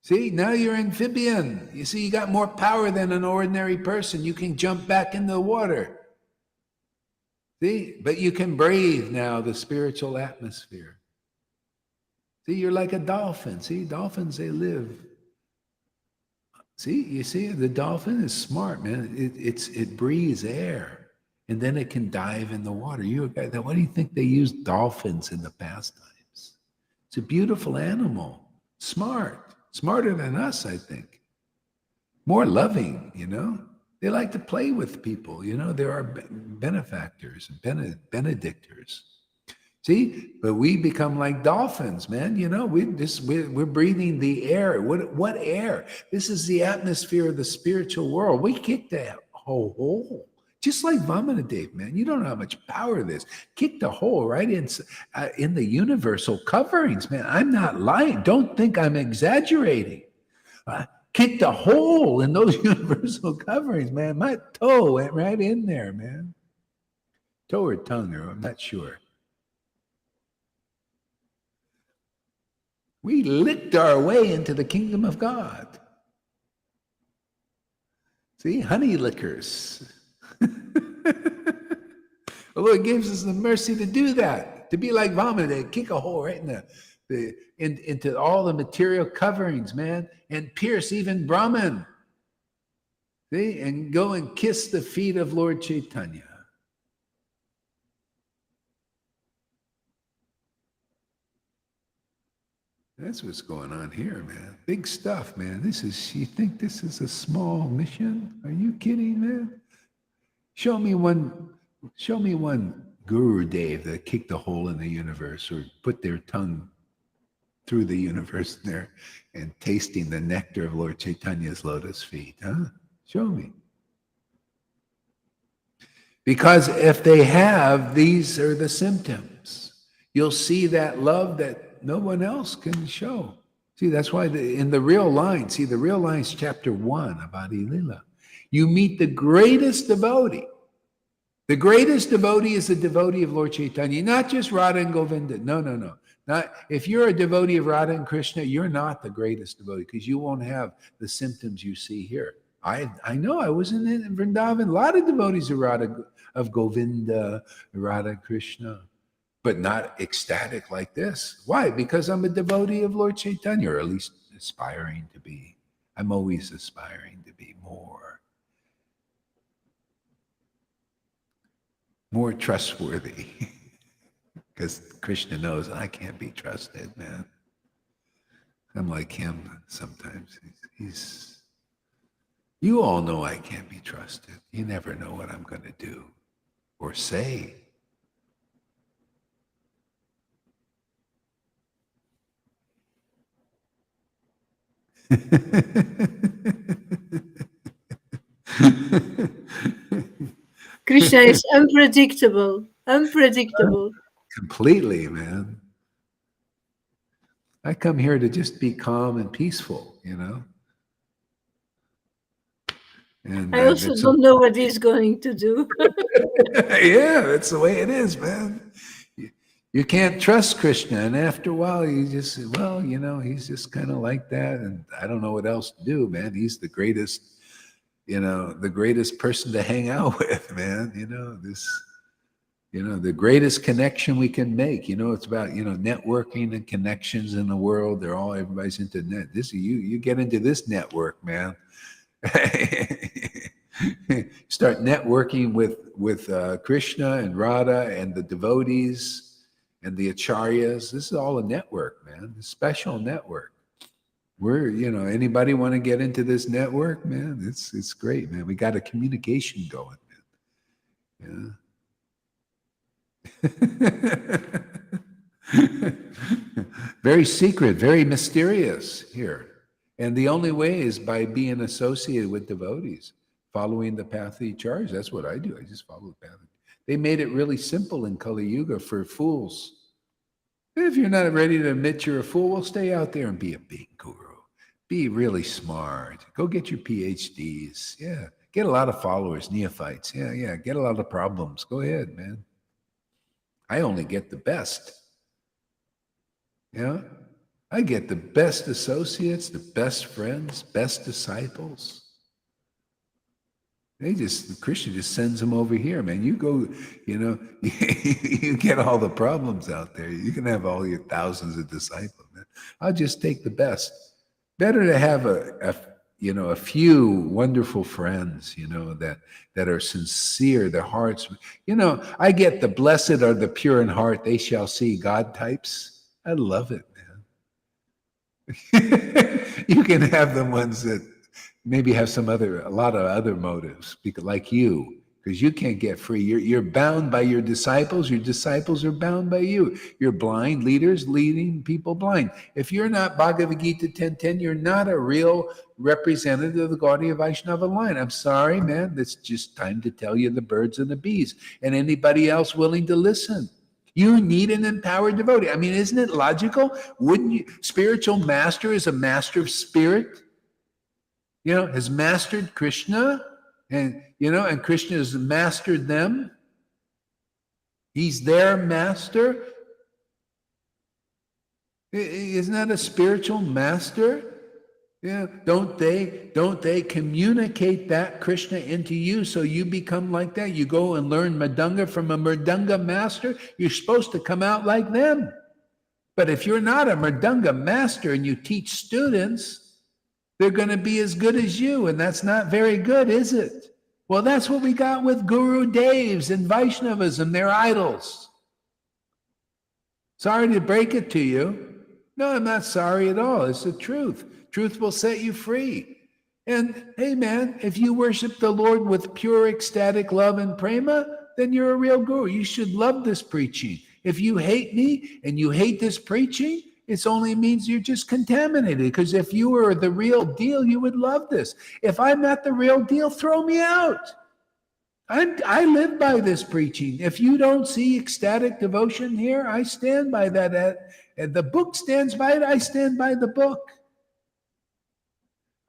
S2: See, now you're amphibian. You see, you got more power than an ordinary person. You can jump back in the water. See, but you can breathe now the spiritual atmosphere. See, you're like a dolphin. See, dolphins, they live. See, you see, the dolphin is smart, man. It breathes air, and then it can dive in the water. What do you think they used dolphins in the past times? It's a beautiful animal, smart, smarter than us, I think. More loving, you know. They like to play with people, you know. There are benefactors and benedictors. See, but we become like dolphins, man. You know, we're breathing the air. What air? This is the atmosphere of the spiritual world. We kick that hole, just like Vamanadev, man. You don't know how much power this. Kick the hole right in the universal coverings, man. I'm not lying. Don't think I'm exaggerating. Kicked a hole in those universal coverings, man. My toe went right in there, man. Toe or tongue, or I'm not sure. We licked our way into the kingdom of God. See, honey lickers. The Lord gives us the mercy to do that, to be like Vamana, kick a hole right into all the material coverings, man, and pierce even Brahman. See, and go and kiss the feet of Lord Caitanya. That's what's going on here, man. Big stuff, man. You think this is a small mission? Are you kidding, man? Show me one Guru Dev that kicked a hole in the universe or put their tongue through the universe there and tasting the nectar of Lord Chaitanya's lotus feet, huh? Show me. Because if they have, these are the symptoms. You'll see that love that no one else can show. See, that's why in the real line, the real line is chapter 1 of Adi Lila. You meet the greatest devotee. The greatest devotee is the devotee of Lord Caitanya, not just Radha and Govinda. No. Not if you're a devotee of Radha and Krishna, you're not the greatest devotee because you won't have the symptoms you see here. I know I was in Vrindavan, a lot of devotees of Govinda, Radha and Krishna, but not ecstatic like this. Why? Because I'm a devotee of Lord Caitanya, or at least aspiring to be. I'm always aspiring to be more trustworthy. Because Krishna knows I can't be trusted, man. I'm like him sometimes. You all know I can't be trusted. You never know what I'm going to do or say.
S5: Krishna is unpredictable.
S2: Completely, man. I come here to just be calm and peaceful, you know. And
S5: I also don't know what he's going to do.
S2: Yeah, that's the way it is, man. You can't trust Krishna, and after a while, you just, well, you know, he's just kind of like that, and I don't know what else to do, man. He's the greatest, you know, the greatest person to hang out with, man. The greatest connection we can make. You know, it's about, you know, networking and connections in the world. Everybody's into net. You get into this network, man. Start networking with Krishna and Radha and the devotees and the acharyas. This is all a network, man. A special network. Anybody want to get into this network, man? It's great, man. We got a communication going, man. Yeah. Very secret, very mysterious here. And the only way is by being associated with devotees, following the path of the acharyas. That's what I do. I just follow the path. They made it really simple in Kali Yuga for fools. If you're not ready to admit you're a fool, well, stay out there and be a big guru. Be really smart. Go get your PhDs. Yeah. Get a lot of followers, neophytes. Yeah. Get a lot of problems. Go ahead, man. I only get the best. Yeah. I get the best associates, the best friends, best disciples. Krishna just sends them over here, man. You go, you get all the problems out there. You can have all your thousands of disciples, man. I'll just take the best. Better to have a few wonderful friends, that are sincere, their hearts. I get the blessed are the pure in heart, they shall see God types. I love it, man. You can have the ones that maybe have a lot of other motives, like you, because you can't get free. You're bound by your disciples. Your disciples are bound by you. You're blind leaders leading people blind. If you're not Bhagavad Gita 10:10, you're not a real representative of the Gaudiya Vaishnava line. I'm sorry, man. It's just time to tell you the birds and the bees, and anybody else willing to listen. You need an empowered devotee. I mean, isn't it logical? Wouldn't you? Spiritual master is a master of spirit. Has mastered Krishna, and Krishna has mastered them. He's their master. Isn't that a spiritual master? Yeah. Don't they communicate that Krishna into you so you become like that? You go and learn Mridanga from a Mridanga master, you're supposed to come out like them. But if you're not a Mridanga master and you teach students, they're going to be as good as you, and that's not very good, is it? Well, that's what we got with Guru Devs and Vaishnavism. They're idols. Sorry to break it to you. No, I'm not sorry at all. It's the truth. Truth will set you free. And hey, man, if you worship the Lord with pure ecstatic love and prema, then you're a real guru. You should love this preaching. If you hate me and you hate this preaching, it only means you're just contaminated, because if you were the real deal, you would love this. If I'm not the real deal, throw me out. I live by this preaching. If you don't see ecstatic devotion here, I stand by that. The book stands by it. I stand by the book.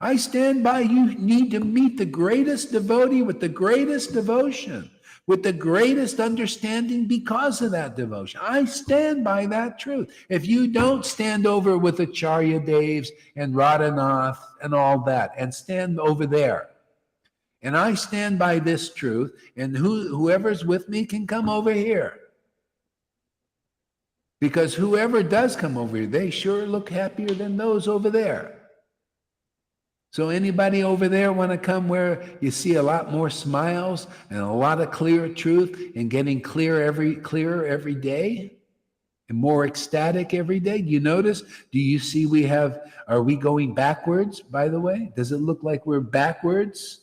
S2: I stand by you need to meet the greatest devotee with the greatest devotion, with the greatest understanding because of that devotion. I stand by that truth. If you don't, stand over with Acharya Devs and Radhanath and all that, and stand over there. And I stand by this truth, and whoever's with me can come over here. Because whoever does come over here, they sure look happier than those over there. So anybody over there want to come where you see a lot more smiles and a lot of clear truth and getting clearer every day and more ecstatic every day? Do you notice? Do you see are we going backwards, by the way? Does it look like we're backwards?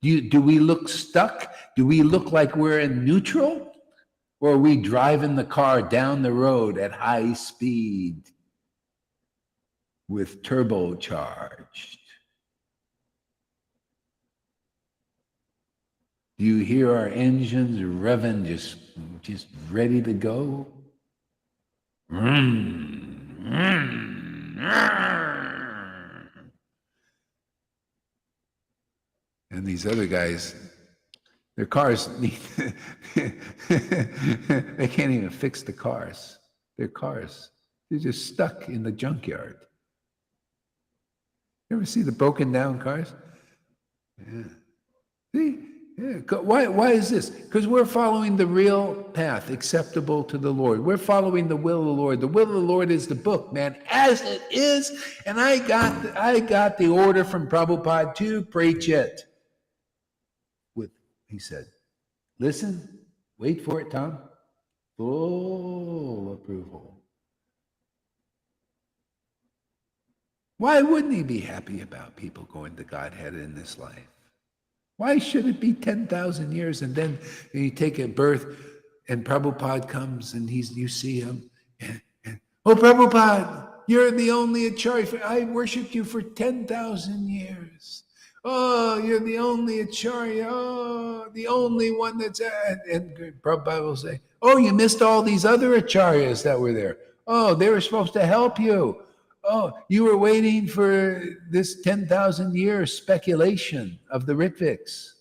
S2: Do we look stuck? Do we look like we're in neutral? Or are we driving the car down the road at high speed with turbocharged? Do you hear our engines revving, just ready to go? And these other guys, their cars need, they can't even fix the cars. Their cars, they're just stuck in the junkyard. You ever see the broken down cars? Yeah. See? Yeah. Why is this? Because we're following the real path acceptable to the Lord. We're following the will of the Lord. The will of the Lord is the book, man, as it is. And I got the order from Prabhupada to preach it. He said, listen, wait for it, Tom. Full approval. Why wouldn't he be happy about people going to Godhead in this life? Why should it be 10,000 years and then you take a birth and Prabhupada comes and you see him and oh, Prabhupada, you're the only Acharya. I worshipped you for 10,000 years. Oh, you're the only Acharya. Oh, the only one that's and Prabhupada will say, oh, you missed all these other Acharyas that were there. Oh, they were supposed to help you. Oh, you were waiting for this 10,000 year speculation of the Rhythmics.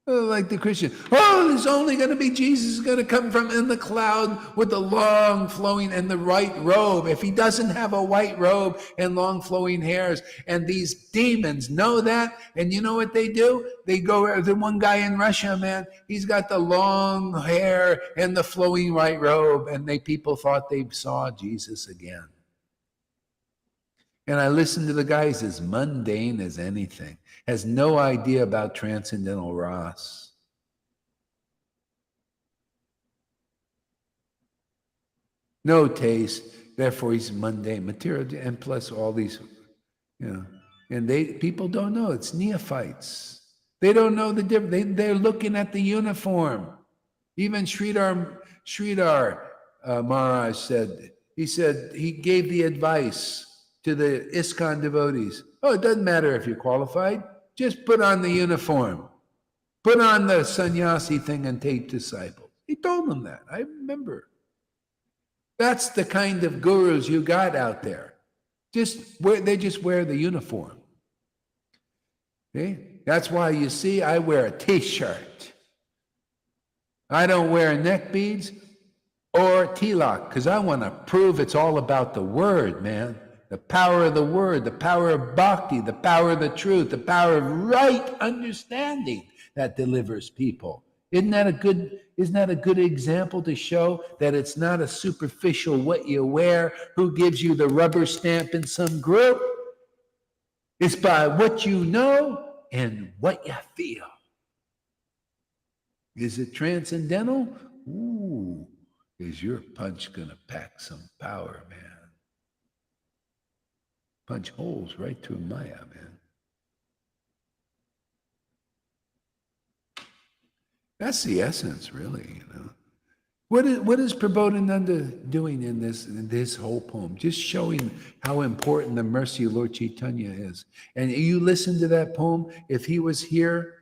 S2: Like the Christian, there's only going to be Jesus is going to come from in the cloud with the long flowing and the white robe. If he doesn't have a white robe and long flowing hairs, and these demons know that, and you know what they do? They go, the one guy in Russia, man, he's got the long hair and the flowing white robe, and people thought they saw Jesus again. And I listened to the guy, he's as mundane as anything, has no idea about transcendental Ras. No taste, therefore he's mundane, material, and plus all these, and people don't know, it's neophytes. They don't know the difference. They're looking at the uniform. Even Sridhar Maharaj said, he gave the advice to the ISKCON devotees. It doesn't matter if you're qualified. Just put on the uniform. Put on the sannyasi thing and take disciples. He told them that. I remember. That's the kind of gurus you got out there. They just wear the uniform. Okay? That's why you see I wear a t-shirt. I don't wear neck beads or tilak because I want to prove it's all about the word, man. The power of the word, the power of bhakti, the power of the truth, the power of right understanding that delivers people. Isn't that a good example to show that it's not a superficial what you wear, who gives you the rubber stamp in some group? It's by what you know and what you feel. Is it transcendental? Ooh, is your punch gonna pack some power, man? Punch holes right through Maya, man. That's the essence, really, What is Prabodhananda doing in this whole poem? Just showing how important the mercy of Lord Caitanya is. And you listen to that poem, if he was here,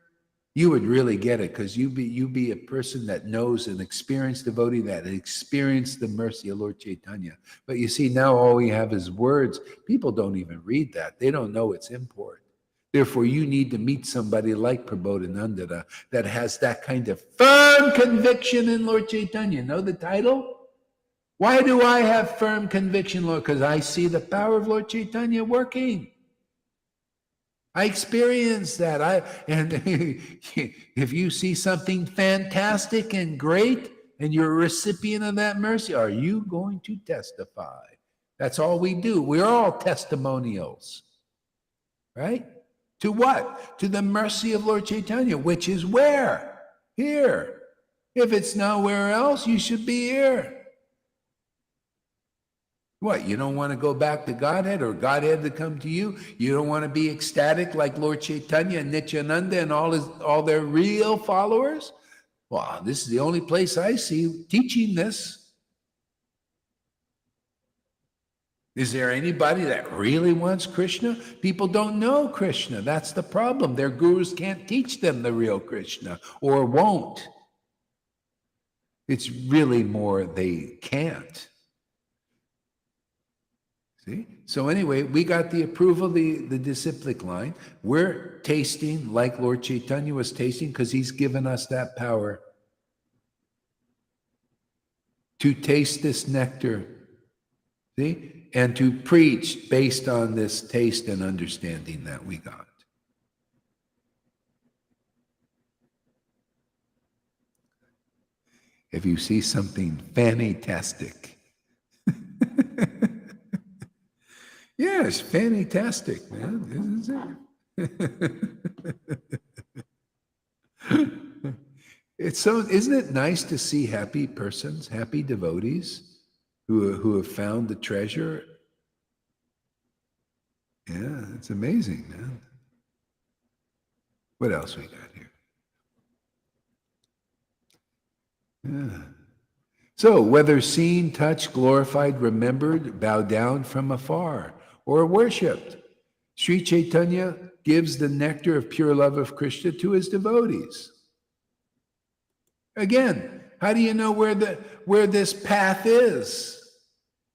S2: you would really get it, because you be a person that knows an experienced devotee that experienced the mercy of Lord Caitanya. But you see, now all we have is words. People don't even read that. They don't know its import. Therefore, you need to meet somebody like Prabodhananda that has that kind of firm conviction in Lord Caitanya. Know the title? Why do I have firm conviction, Lord? Because I see the power of Lord Caitanya working. I experienced that. And if you see something fantastic and great, and you're a recipient of that mercy, are you going to testify? That's all we do. We're all testimonials, right? To what? To the mercy of Lord Caitanya, which is where? Here. If it's nowhere else, you should be here. What, you don't want to go back to Godhead, or Godhead to come to you? You don't want to be ecstatic like Lord Caitanya and Nityananda and all their real followers? Well, this is the only place I see teaching this. Is there anybody that really wants Krishna? People don't know Krishna. That's the problem. Their gurus can't teach them the real Krishna, or won't. It's really more they can't. See? So anyway, we got the approval of the disciplic line. We're tasting like Lord Caitanya was tasting, because he's given us that power to taste this nectar. See? And to preach based on this taste and understanding that we got. If you see something fantastic, yeah, it's fantastic, man, isn't it nice to see happy persons, happy devotees who have found the treasure? Yeah, it's amazing, man. What else we got here? Yeah. So, whether seen, touched, glorified, remembered, bowed down from afar, or worshipped, Sri Chaitanya gives the nectar of pure love of Krishna to his devotees. Again, how do you know where this path is?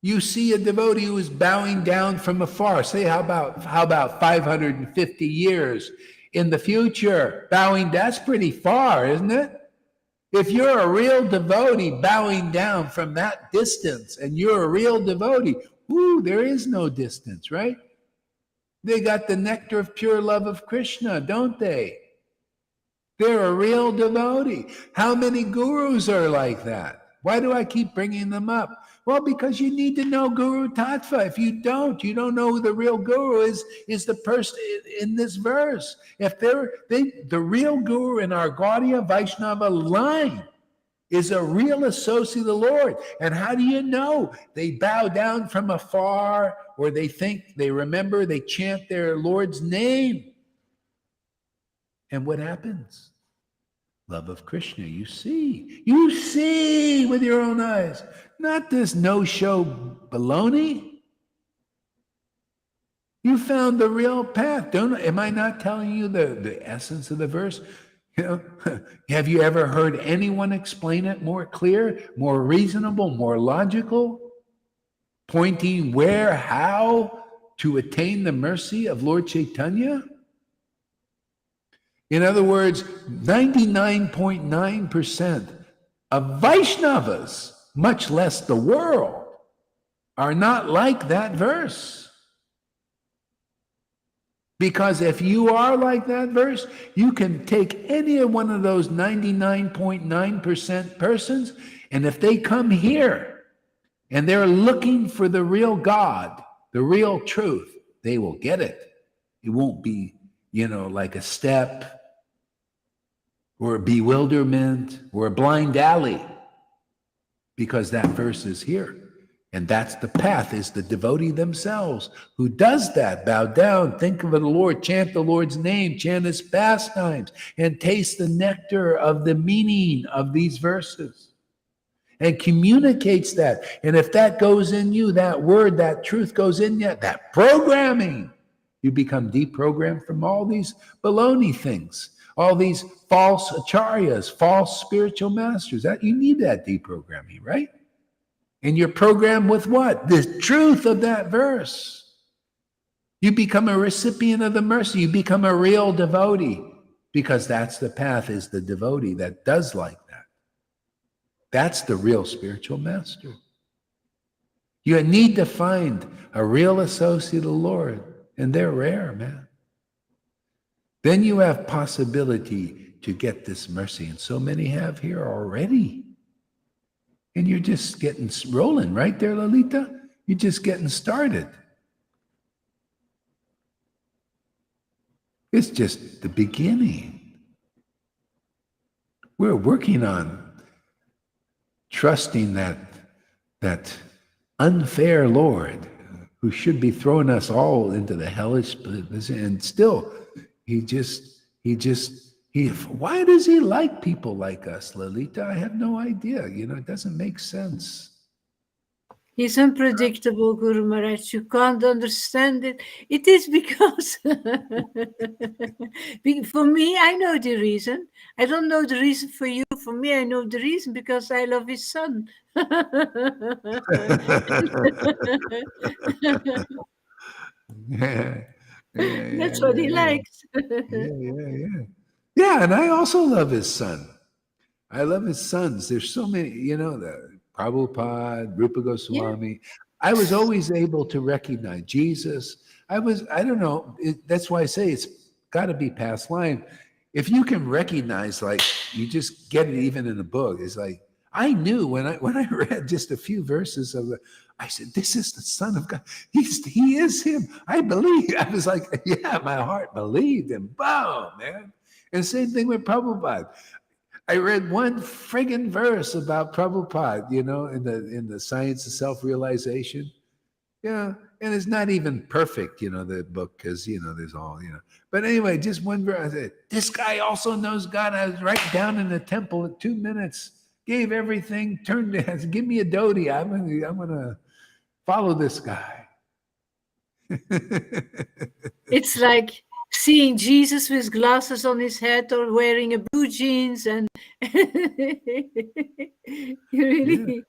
S2: You see a devotee who is bowing down from afar. Say, how about 550 years in the future. Bowing, that's pretty far, isn't it? If you're a real devotee bowing down from that distance and you're a real devotee, there is no distance, right? They got the nectar of pure love of Krishna, don't they? They're a real devotee. How many gurus are like that? Why do I keep bringing them up? Well, because you need to know Guru Tattva. If you don't know who the real guru is the person in this verse. If the real guru in our Gaudiya Vaishnava line is a real associate of the Lord. And how do you know? They bow down from afar, or they think, they remember, they chant their Lord's name. And what happens? Love of Krishna, you see with your own eyes, not this no-show baloney. You found the real path. Am I not telling you the essence of the verse? Have you ever heard anyone explain it more clear, more reasonable, more logical, pointing how to attain the mercy of Lord Caitanya? In other words, 99.9% of Vaishnavas, much less the world, are not like that verse. Because if you are like that verse, you can take any one of those 99.9% persons, and if they come here and they're looking for the real God, the real truth, they will get it. It won't be, like a step or a bewilderment or a blind alley, because that verse is here. And that's the path, is the devotee themselves who does that. Bow down, think of the Lord, chant the Lord's name, chant his pastimes, and taste the nectar of the meaning of these verses. And communicates that. And if that goes in you, that word, that truth goes in you, that programming, you become deprogrammed from all these baloney things, all these false acharyas, false spiritual masters. That you need that deprogramming, right? And you're programmed with what? The truth of that verse. You become a recipient of the mercy. You become a real devotee, because that's the path, is the devotee that does like that. That's the real spiritual master. You need to find a real associate of the Lord, and they're rare, man. Then you have possibility to get this mercy, and so many have here already. And you're just getting rolling, right there, Lalita? You're just getting started. It's just the beginning. We're working on trusting that unfair Lord who should be throwing us all into the hellish position, and still why does he like people like us, Lalita? I have no idea. It doesn't make sense.
S5: He's unpredictable, Guru Maharaj. You can't understand it. It is because, for me, I know the reason. I don't know the reason for you. For me, I know the reason, because I love his son. That's what he likes.
S2: Yeah, and I also love his son. I love his sons. There's so many, the Prabhupada, Rupa Goswami. Yeah. I was always able to recognize Jesus. I don't know, that's why I say it's got to be past line. If you can recognize, like, you just get it even in a book. It's like, I knew when I read just a few verses of it, I said, this is the Son of God. He is him. I believe. I was like, yeah, my heart believed him. Boom, man. And same thing with Prabhupada. I read one friggin' verse about Prabhupada, in the Science of Self-Realization. Yeah, and it's not even perfect, the book, because, there's all, But anyway, just one verse. I said, this guy also knows God. I was right down in the temple in 2 minutes, gave everything, turned to, give me a dhoti. I'm gonna follow this guy.
S5: It's like seeing Jesus with glasses on his head or wearing a blue jeans, and you really.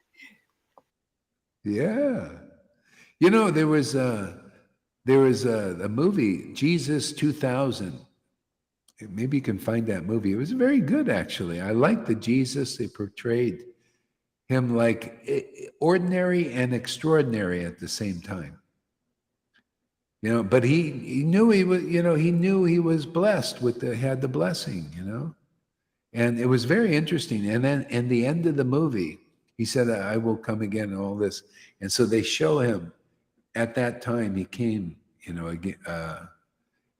S2: Yeah. There was a movie, Jesus 2000. Maybe you can find that movie. It was very good, actually. I liked the Jesus they portrayed him like ordinary and extraordinary at the same time. But he knew he was, he knew he was blessed had the blessing, and it was very interesting. And then in the end of the movie, he said, "I will come again," and all this. And so they show him at that time he came, again,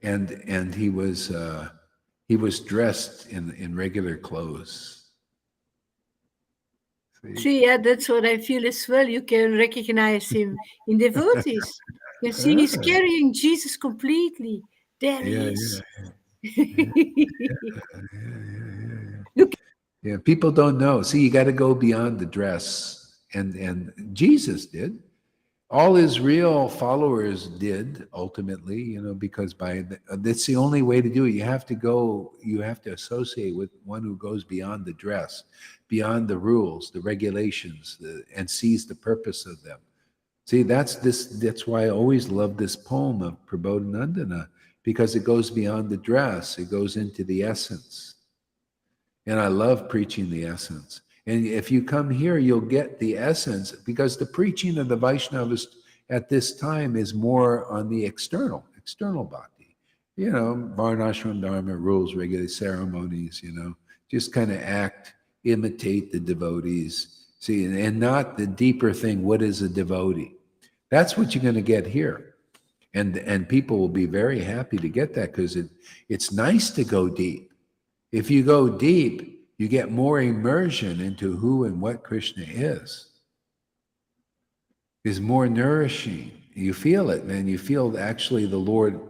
S2: and he was dressed in regular clothes.
S5: See, yeah, that's what I feel as well. You can recognize him in devotees. You see, he's carrying Jesus completely. There he is.
S2: Yeah, people don't know. See, you got to go beyond the dress, and Jesus did. All his real followers did ultimately, because that's the only way to do it. You have to associate with one who goes beyond the dress, beyond the rules, the regulations, and sees the purpose of them. See, that's why I always love this poem of Prabodhanandana, because it goes beyond the dress, it goes into the essence. And I love preaching the essence. And if you come here, you'll get the essence, because the preaching of the Vaishnavas at this time is more on the external bhakti. Varnashram dharma, rules, regular ceremonies, just kind of imitate the devotees. See, and not the deeper thing, what is a devotee? That's what you're going to get here. And people will be very happy to get that, because it's nice to go deep. If you go deep, you get more immersion into who and what Krishna is more nourishing. You feel it, and you feel actually the Lord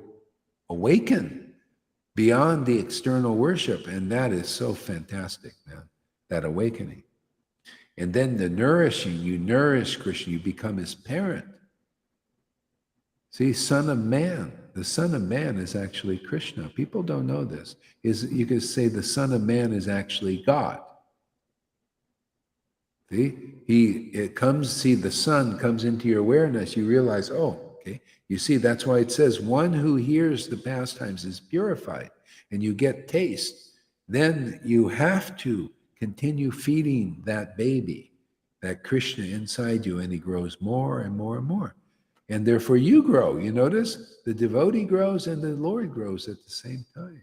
S2: awaken beyond the external worship. And that is so fantastic, man, that awakening. And then the nourishing, you nourish Krishna, you become his parent. See, Son of Man. The Son of Man is actually Krishna. People don't know this. You could say the Son of Man is actually God. See, the Son comes into your awareness. You realize, okay. You see, that's why it says, one who hears the pastimes is purified, and you get taste. Then you have to continue feeding that baby, that Krishna inside you, and he grows more and more and more. And therefore you grow. You notice the devotee grows and the Lord grows at the same time.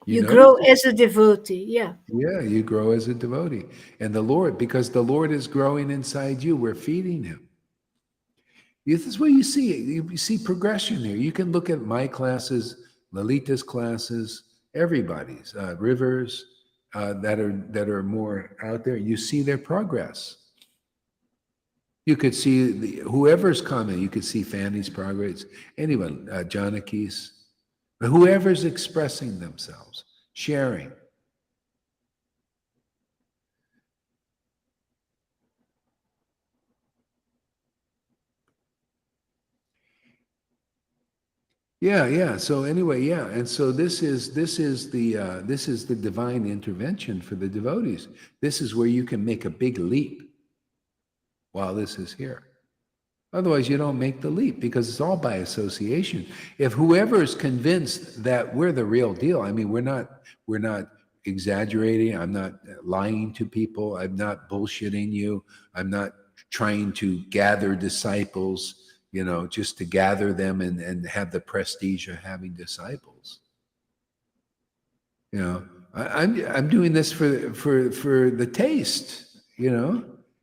S5: You grow as a devotee, yeah.
S2: Yeah, you grow as a devotee. And the Lord, because the Lord is growing inside you, we're feeding him. This is what you see. You see progression here. You can look at my classes, Lalita's classes, everybody's, Rivers that are more out there. You see their progress. You could see whoever's coming. You could see Fanny's progress. Anyone, Janaki's. Whoever's expressing themselves, sharing. Yeah. So anyway, yeah, and so this is the divine intervention for the devotees. This is where you can make a big leap while this is here. Otherwise, you don't make the leap, because it's all by association. If whoever is convinced that we're the real deal, I mean, we're not exaggerating. I'm not lying to people. I'm not bullshitting you. I'm not trying to gather disciples, just to gather them and have the prestige of having disciples. I'm doing this for the taste,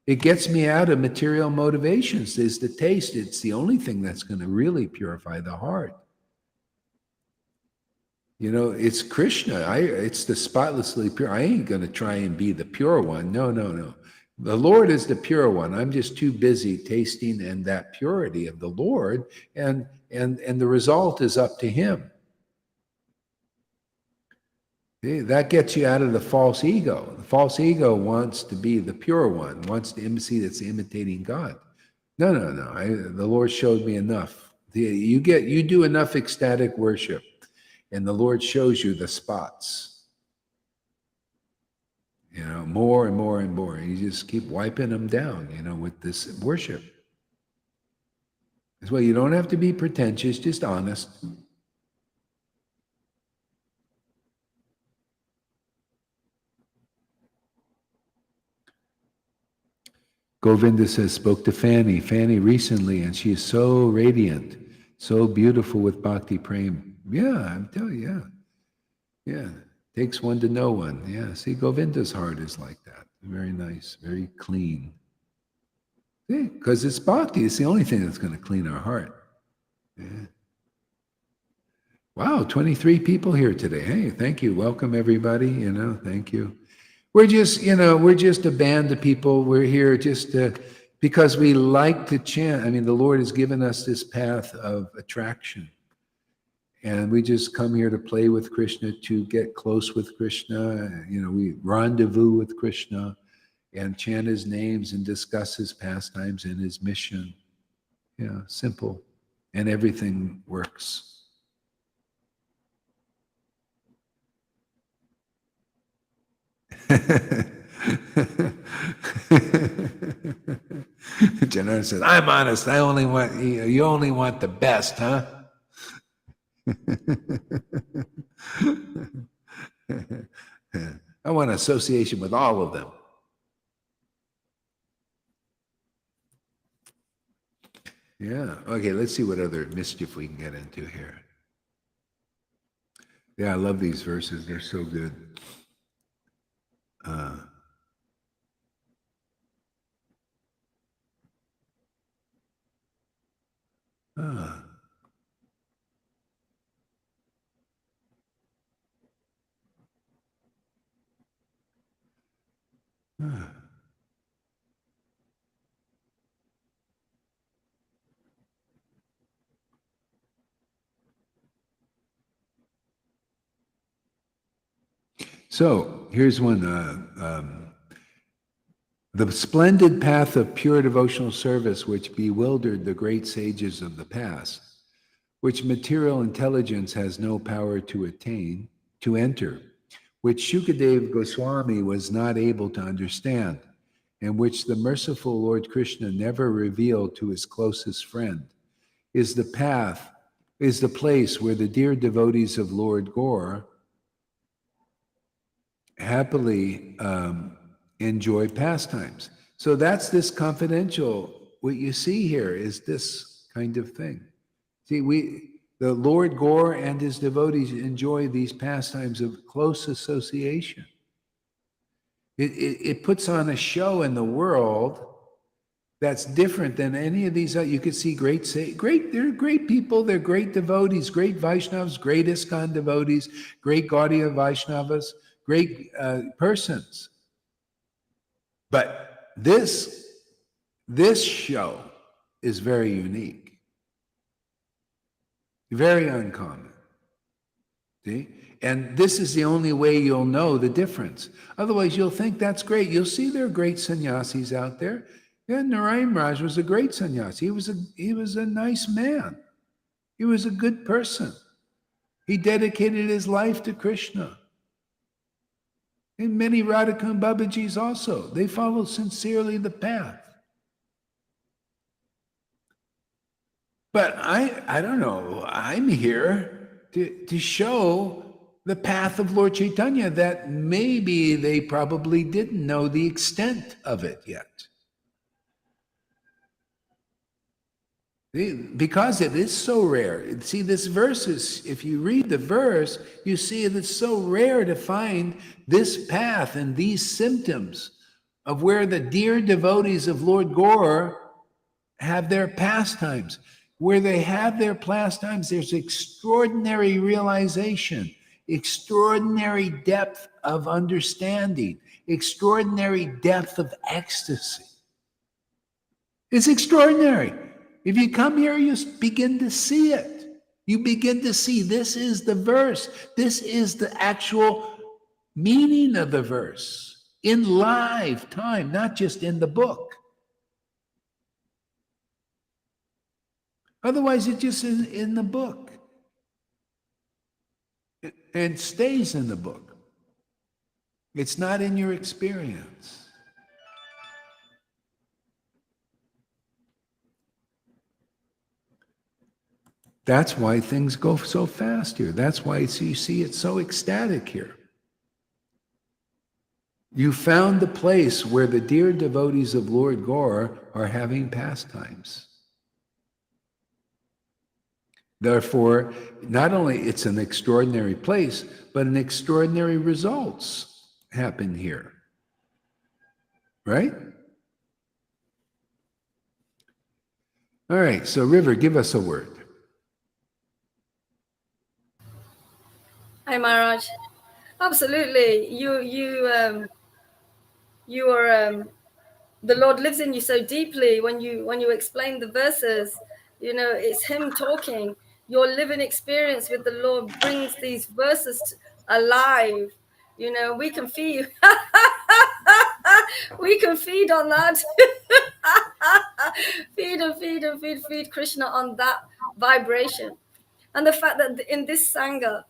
S2: It gets me out of material motivations. Is the taste. It's the only thing that's going to really purify the heart. It's Krishna. It's the spotlessly pure. I ain't going to try and be the pure one. No. The Lord is the pure one. I'm just too busy tasting and that purity of the Lord, and the result is up to him. That gets you out of the false ego. The false ego wants to be the pure one, wants to see that's imitating God. No. The Lord showed me enough. You do enough ecstatic worship, and the Lord shows you the spots. More and more and more. You just keep wiping them down, with this worship. As well, you don't have to be pretentious, just honest. Govinda says, spoke to Fanny recently, and she is so radiant, so beautiful with bhakti prem. Yeah, I'm telling you, yeah. Takes one to know one. Yeah, see, Govinda's heart is like that. Very nice, very clean. Because it's bhakti, it's the only thing that's going to clean our heart. Yeah. Wow, 23 people here today. Hey, thank you. Welcome, everybody. Thank you. We're just, we're just a band of people. We're here just because we like to chant. I mean, the Lord has given us this path of attraction. And we just come here to play with Krishna, to get close with Krishna. We rendezvous with Krishna and chant his names and discuss his pastimes and his mission. Yeah, simple. And everything works. Janardhan says, I'm honest. You only want the best, huh? I want association with all of them. Yeah. Okay, let's see what other mischief we can get into here. Yeah, I love these verses. They're so good. So here's one. The splendid path of pure devotional service which bewildered the great sages of the past, which material intelligence has no power to enter, which Shukadev Goswami was not able to understand, and which the merciful Lord Krishna never revealed to his closest friend, is the place where the dear devotees of Lord Gaur happily enjoy pastimes. So that's this confidential. What you see here is this kind of thing. See, the Lord Gaur and his devotees enjoy these pastimes of close association. It puts on a show in the world that's different than any of these. You could see they're great people, they're great devotees, great Vaishnavas, great ISKCON devotees, great Gaudiya Vaishnavas, great persons. But this show is very unique, very uncommon. See? And this is the only way you'll know the difference. Otherwise, you'll think that's great. You'll see there are great sannyasis out there. Yeah, Narayan Raj was a great sannyasi. He was a nice man. He was a good person. He dedicated his life to Krishna. And many Radhakund Babajis also. They follow sincerely the path. But I don't know. I'm here to show the path of Lord Caitanya that maybe they probably didn't know the extent of it yet. Because it is so rare. See, this verse is, if you read the verse, you see it's so rare to find this path and these symptoms of where the dear devotees of Lord Gaur have their pastimes. Where they have their pastimes, there's extraordinary realization, extraordinary depth of understanding, extraordinary depth of ecstasy. It's extraordinary. If you come here, you begin to see it. You begin to see this is the verse. This is the actual meaning of the verse in live time, not just in the book. Otherwise, it just is in the book. And stays in the book. It's not in your experience. That's why things go so fast here. That's why you see it's so ecstatic here. You found the place where the dear devotees of Lord Gaur are having pastimes. Therefore, not only it's an extraordinary place, but an extraordinary results happen here. Right? All right, so River, give us a word.
S3: Hi, Maharaj. Absolutely. You are the Lord lives in you so deeply. When you explain the verses, it's Him talking. Your living experience with the Lord brings these verses alive. We can feed. We can feed on that. feed Krishna on that vibration. And the fact that in this Sangha,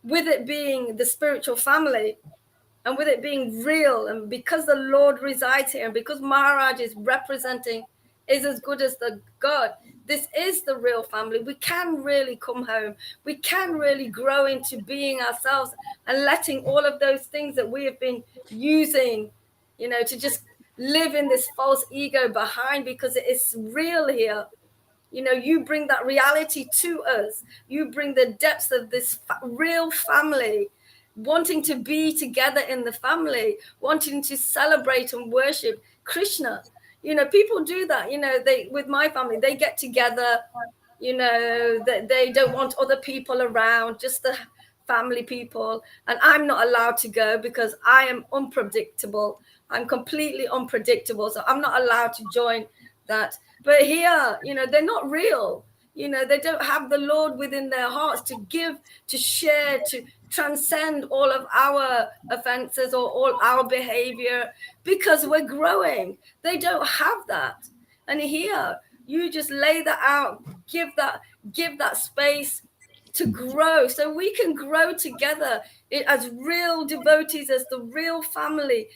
S3: with it being the spiritual family, and with it being real, and because the Lord resides here, and because Maharaj is representing, is as good as the God, this is the real family. We can really come home. We can really grow into being ourselves and letting all of those things that we have been using, to just live in this false ego behind, because it is real here. You bring that reality to us. You bring the depths of this real family, wanting to be together in the family, wanting to celebrate and worship Krishna. People do that. They, with my family, they get together, they don't want other people around, just the family people. And I'm not allowed to go because I am unpredictable. I'm completely unpredictable. So I'm not allowed to join that. But here, they're not real. They don't have the Lord within their hearts to give, to share, to transcend all of our offenses or all our behavior, because we're growing. They don't have that. And here, you just lay that out, give that space to grow, so we can grow together as real devotees, as the real family,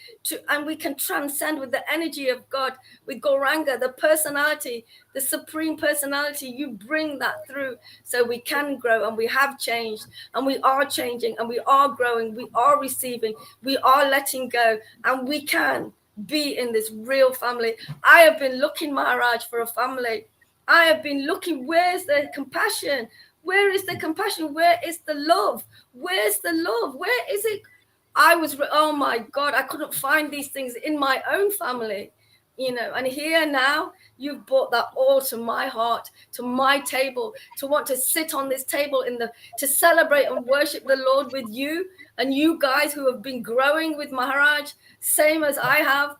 S3: and we can transcend with the energy of God, with Gauranga, the personality, the supreme personality. You bring that through, so we can grow, and we have changed, and we are changing, and we are growing, we are receiving, we are letting go, and we can be in this real family. I have been looking, Maharaj, for a family. I have been looking, where's the compassion? Where is the compassion? Where is the love? Where's the love? Where is it? Oh my God, I couldn't find these things in my own family, and here now you've brought that all to my heart, to my table, to want to sit on this table to celebrate and worship the Lord with you, and you guys who have been growing with Maharaj, same as I have.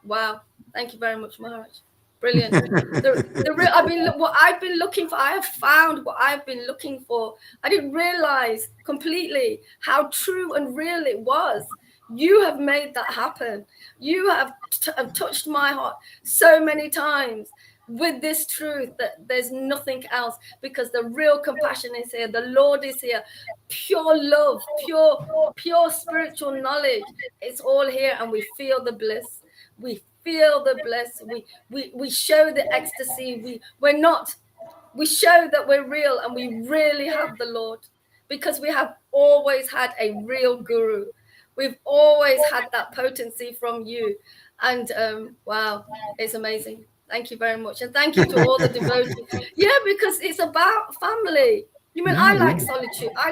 S3: Wow. Thank you very much, Maharaj. Brilliant. What I've been looking for, I have found what I've been looking for. I didn't realize completely how true and real it was. You have made that happen. You have touched my heart so many times with this truth that there's nothing else, because the real compassion is here. The Lord is here. Pure love, pure spiritual knowledge. It's all here, and we feel the bliss. We feel the bliss. We show the ecstasy. We show that we're real, and we really have the Lord, because we have always had a real guru. We've always had that potency from you. And wow, it's amazing. Thank you very much. And thank you to all the devotees. Yeah, because it's about family. I like solitude. I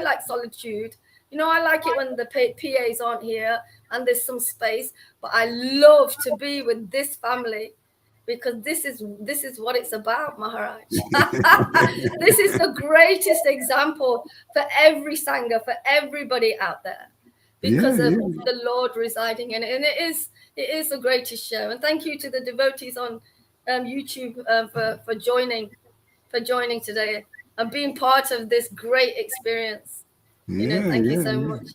S3: like it when the PAs aren't here and there's some space, but I love to be with this family, because this is what it's about, Maharaj. This is the greatest example for every Sangha, for everybody out there, because of the Lord residing in it. And it is the greatest show. And thank you to the devotees on YouTube for joining today and being part of this great experience. Thank you so much.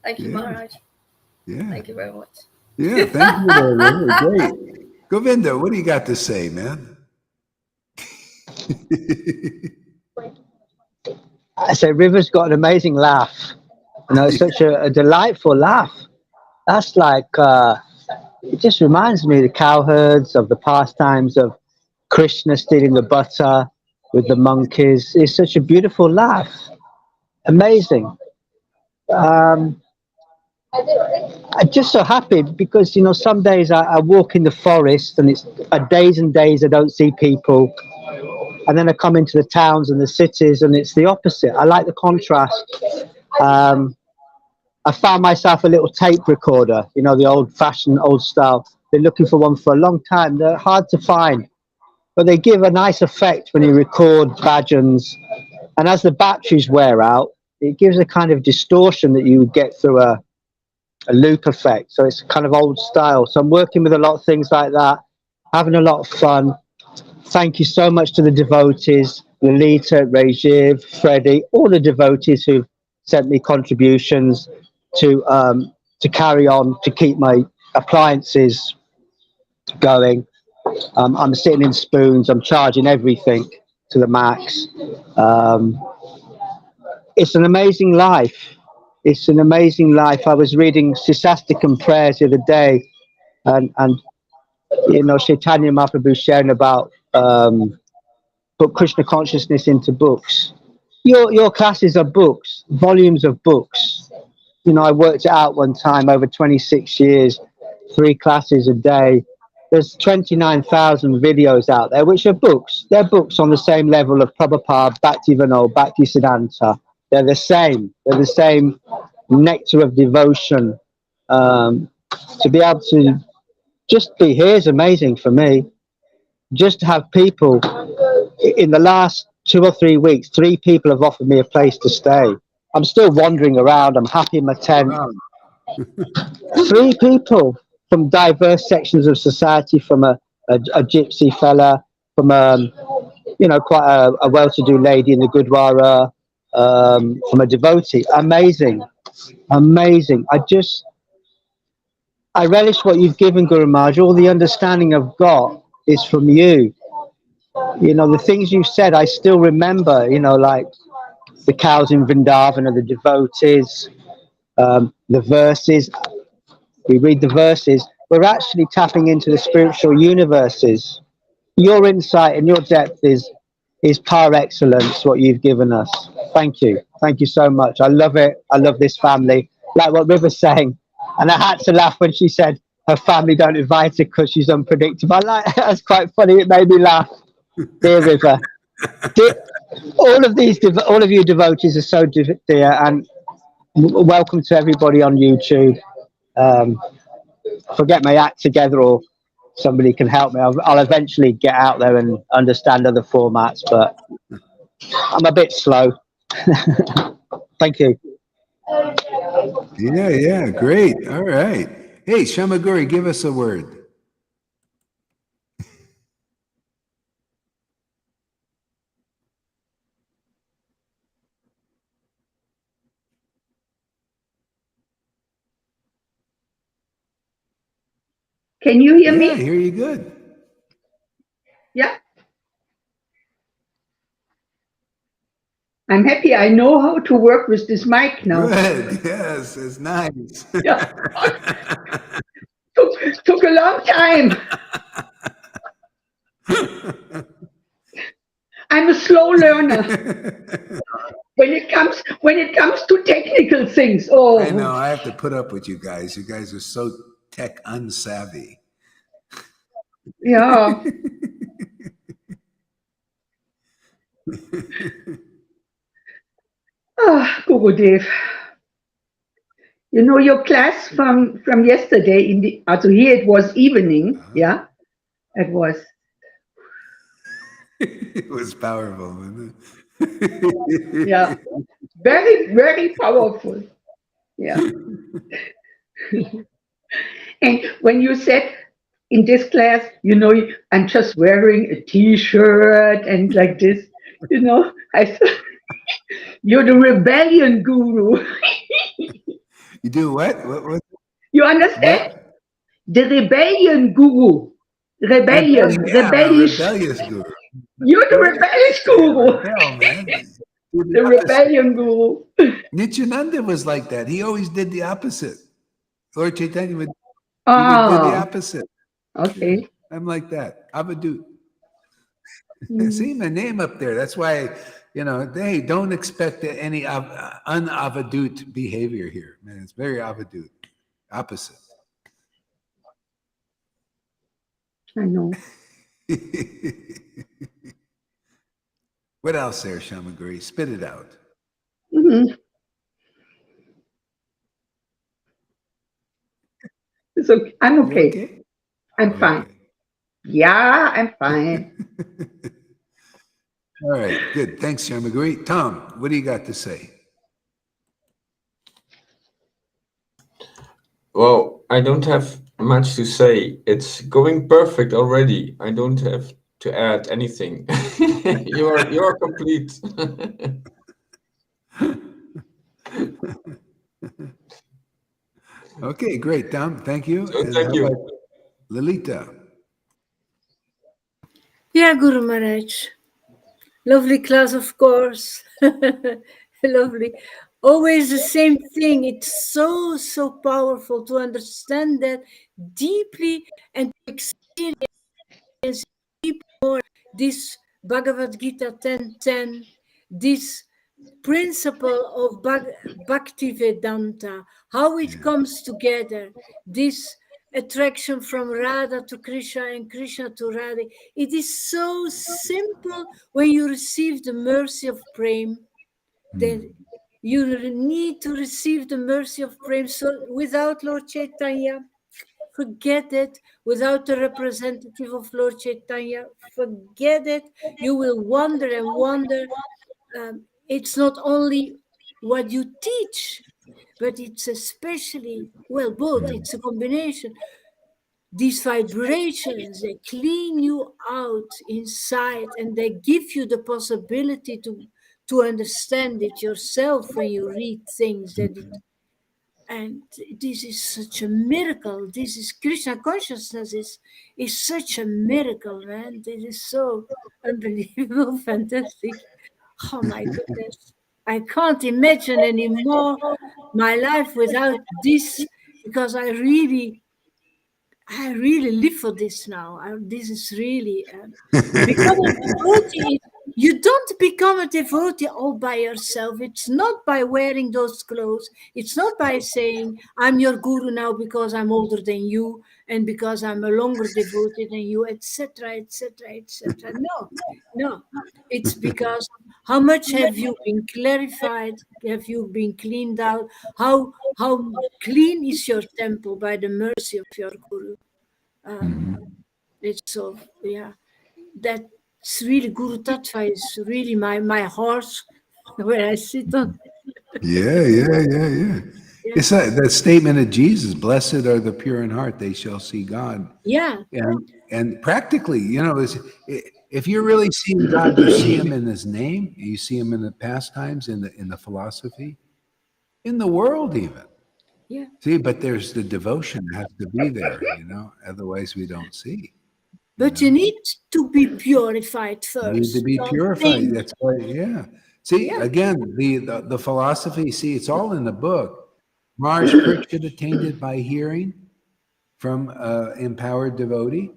S3: Thank you, Maharaj.
S2: Yeah.
S3: Thank you very much.
S2: Yeah, thank you, River. Great. Govinda, what do you got to say, man?
S7: I say River's got an amazing laugh. It's such a delightful laugh. That's like, it just reminds me of the cowherds, of the pastimes of Krishna stealing the butter with the monkeys. It's such a beautiful laugh. Amazing. I'm just so happy because, you know, some days I walk in the forest and it's days and days I don't see people. And then I come into the towns and the cities and it's the opposite. I like the contrast. I found myself a little tape recorder, you know, the old fashioned, old style. Been looking for one for a long time. They're hard to find, but they give a nice effect when you record bhajans. And as the batteries wear out, it gives a kind of distortion that you get through a loop effect. So it's kind of old style. So I'm working with a lot of things like that, having a lot of fun. Thank you so much to the devotees, Lalita, Rajiv, Freddie, all the devotees who've sent me contributions to carry on, to keep my appliances going. I'm sitting in spoons, I'm charging everything to the max. It's an amazing life. It's an amazing life. I was reading Sisastikam prayers the other day, and you know, Chaitanya Mahaprabhu sharing about put Krishna consciousness into books. Your classes are books, volumes of books. You know, I worked it out one time over 26 years, 3 classes a day. There's 29,000 videos out there, which are books. They're books on the same level of Prabhupada, Bhaktivinoda, Bhaktisiddhanta. They're the same. They're the same nectar of devotion. To be able to just be here is amazing for me. Just to have people, in the last 2 or 3 weeks, 3 people have offered me a place to stay. I'm still wandering around. I'm happy in my tent. 3 people from diverse sections of society, from a gypsy fella, from you know, quite a well-to-do lady in the Gurdwara, from a devotee. Amazing, amazing. I relish what you've given, Guru Maharaj. All the understanding I've got is from you. You know, the things you've said, I still remember, you know, like the cows in Vrindavan and the devotees, the verses. We read the verses. We're actually tapping into the spiritual universes. Your insight and your depth is par excellence, what you've given us. Thank you. Thank you so much. I love it. I love this family. Like what River's saying. And I had to laugh when she said her family don't invite her because she's unpredictable. That's quite funny. It made me laugh. Dear River. All of you devotees are so dear, and welcome to everybody on YouTube. If I get my act together or somebody can help me, I'll eventually get out there and understand other formats, but I'm a bit slow. Thank you.
S2: Yeah, great. All right. Hey, Shamaguri, give us a word.
S6: Can you hear me?
S2: Yeah, I hear you good.
S6: Yeah. I'm happy I know how to work with this mic now.
S2: Good. Yes, it's nice.
S6: Yeah. Took a long time. I'm a slow learner. When it comes to technical things. Oh,
S2: I know. I have to put up with you guys. You guys are so tech unsavvy.
S6: yeah. Gurudev. You know, your class from yesterday, also here it was evening, yeah? It was.
S2: It was powerful, wasn't it?
S6: Yeah. Very, very powerful. Yeah. And when you said in this class, you know, I'm just wearing a t-shirt and like this, you know, I thought, you're the rebellion guru.
S2: You do what? What?
S6: You understand?
S2: What?
S6: The rebellion guru. Rebellion.
S2: Yeah,
S6: rebellious.
S2: rebellious guru.
S6: You're the rebellious guru.
S2: Hell, man.
S6: The rebellion guru.
S2: Nityananda was like that. He always did the opposite. Lord Caitanya would do the opposite.
S6: Okay.
S2: I'm like that. Avadut. See my name up there. That's why Hey, don't expect any unavadut behavior here, man. It's very avadut, opposite.
S6: I know.
S2: What else there, Shamaguri? Spit it out.
S6: Mhm. So I'm
S2: You
S6: okay.
S2: okay?
S6: I'm fine. Yeah, I'm fine.
S2: All right, good. Thanks, Shamaguri. Tom, what do you got to say?
S8: Well, I don't have much to say. It's going perfect already. I don't have to add anything. You're complete.
S2: Okay, great, Tom. Thank you.
S8: So
S2: And
S8: thank
S2: how
S8: you.
S2: about Lilita?
S5: Yeah, Guru Maharaj. Lovely class, of course. Lovely. Always the same thing. It's so, so powerful to understand that deeply and to experience deep more this Bhagavad Gita 10:10, this principle of Bhakti Vedanta, how it comes together, this attraction from Radha to Krishna and Krishna to Radha. It is so simple when you receive the mercy of Prem, that you need to receive the mercy of Prem. So without Lord Caitanya, forget it. Without the representative of Lord Caitanya, forget it. You will wander and wander. It's not only what you teach, but it's especially, well, both, it's a combination. These vibrations, they clean you out inside and they give you the possibility to understand it yourself when you read things and this is such a miracle. This is Krishna consciousness is such a miracle, man. This is so unbelievable, fantastic. Oh my goodness. I can't imagine anymore my life without this because I really live for this now. This is really become a devotee. You don't become a devotee all by yourself. It's not by wearing those clothes. It's not by saying, I'm your guru now because I'm older than you and because I'm a longer devotee than you, etc., etc., etc. No, no. It's because how much have you been clarified? Have you been cleaned out? How clean is your temple by the mercy of your guru? It's so, yeah, that's really Guru Tattva is really my horse where I sit on.
S2: Yeah. It's that statement of Jesus, blessed are the pure in heart, they shall see God.
S5: Yeah,
S2: And practically, if you're really seeing God, you see him in his name, you see him in the pastimes, in the philosophy, in the world even.
S5: yeah.
S2: See, but there's the devotion has to be there, otherwise we don't see.
S5: But you need to be purified
S2: Need to
S5: first.
S2: be
S5: Don't
S2: purified.
S5: think.
S2: That's why, yeah. See,
S5: Yeah,
S2: again, the philosophy, see, it's all in the book. Mars Pritchett attained it by hearing from empowered devotee.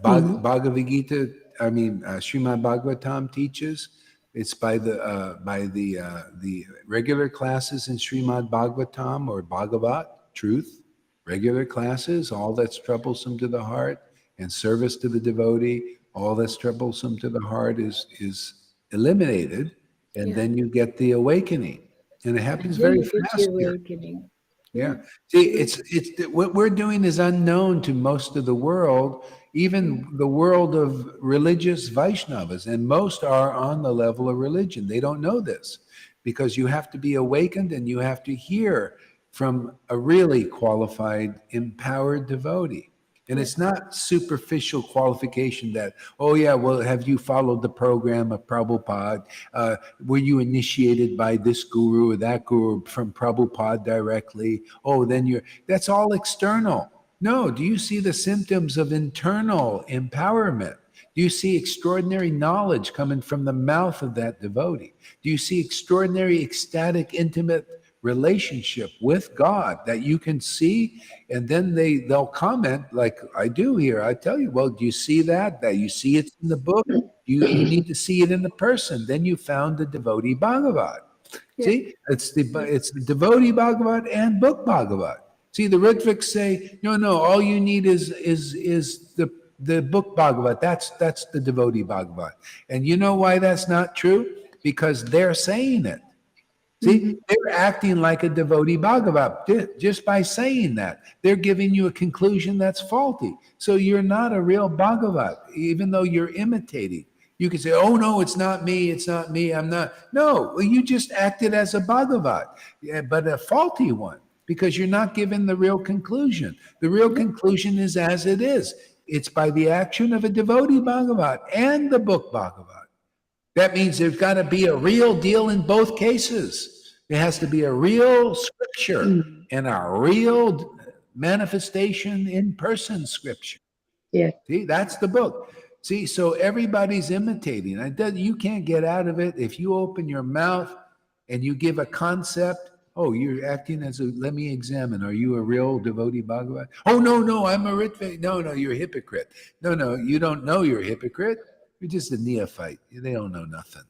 S2: Bhagavad Gita, Srimad Bhagavatam teaches it's by the regular classes in Srimad Bhagavatam or Bhagavat, truth, regular classes, all that's troublesome to the heart, and service to the devotee, all that's troublesome to the heart is eliminated, and then you get the awakening. And it happens
S5: then
S2: very
S5: you get
S2: fast
S5: the
S2: here.
S5: awakening.
S2: Yeah. See, it's what we're doing is unknown to most of the world, even the world of religious Vaishnavas, and most are on the level of religion. They don't know this because you have to be awakened and you have to hear from a really qualified, empowered devotee. And it's not superficial qualification that, oh yeah, well, have you followed the program of Prabhupada? Were you initiated by this guru or that guru from Prabhupada directly? Oh, then that's all external. No, do you see the symptoms of internal empowerment? Do you see extraordinary knowledge coming from the mouth of that devotee? Do you see extraordinary ecstatic, intimate relationship with God that you can see, and then they'll comment like I do here. I tell you, well, do you see that you see it in the book? You need to see it in the person. Then you found the devotee Bhagavat. See, it's the devotee Bhagavat and book Bhagavat. See, the Rhythmics say, no, all you need is the book Bhagavat. That's the devotee Bhagavat. And you know why that's not true? Because they're saying it. See, they're acting like a devotee Bhagavat just by saying that. They're giving you a conclusion that's faulty. So you're not a real Bhagavat, even though you're imitating. You can say, oh, no, it's not me, I'm not. No, well, you just acted as a Bhagavat, but a faulty one, because you're not given the real conclusion. The real conclusion is as it is. It's by the action of a devotee Bhagavat and the book Bhagavat. That means there's got to be a real deal in both cases. There has to be a real scripture and a real manifestation in person scripture.
S6: Yeah.
S2: See, that's the book. See, so everybody's imitating. You can't get out of it. If you open your mouth and you give a concept, oh, you're acting as let me examine. Are you a real devotee Bhagavat? Oh, no, I'm a Rhythmic. No, you're a hypocrite. No, you don't know you're a hypocrite. You're just a neophyte. They don't know nothing.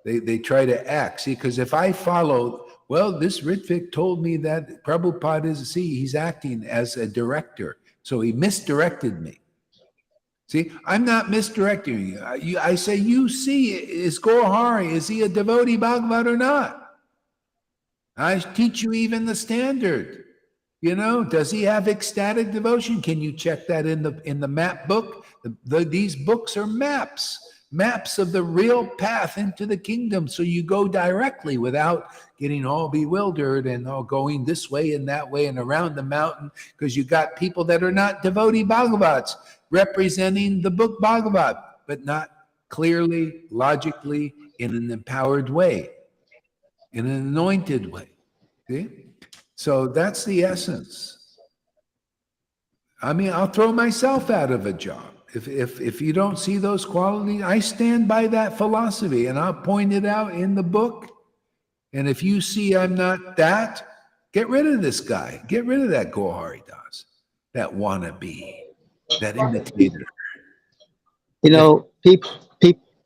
S2: They try to act. See, because if I follow, well, this Rhythmic told me that Prabhupada he's acting as a director. So he misdirected me. See, I'm not misdirecting you. I say, you see, is Gohari, is he a devotee Bhagavat or not? I teach you even the standard. Does he have ecstatic devotion? Can you check that in the map book? These books are maps of the real path into the kingdom. So you go directly without getting all bewildered and all going this way and that way and around the mountain, because you got people that are not devotee Bhagavats representing the book Bhagavat, but not clearly, logically, in an empowered way, in an anointed way. See? So that's the essence. I mean, I'll throw myself out of a job. If you don't see those qualities, I stand by that philosophy and I'll point it out in the book. And if you see I'm not that, get rid of this guy. Get rid of that Gohari Das, that wannabe, that imitator.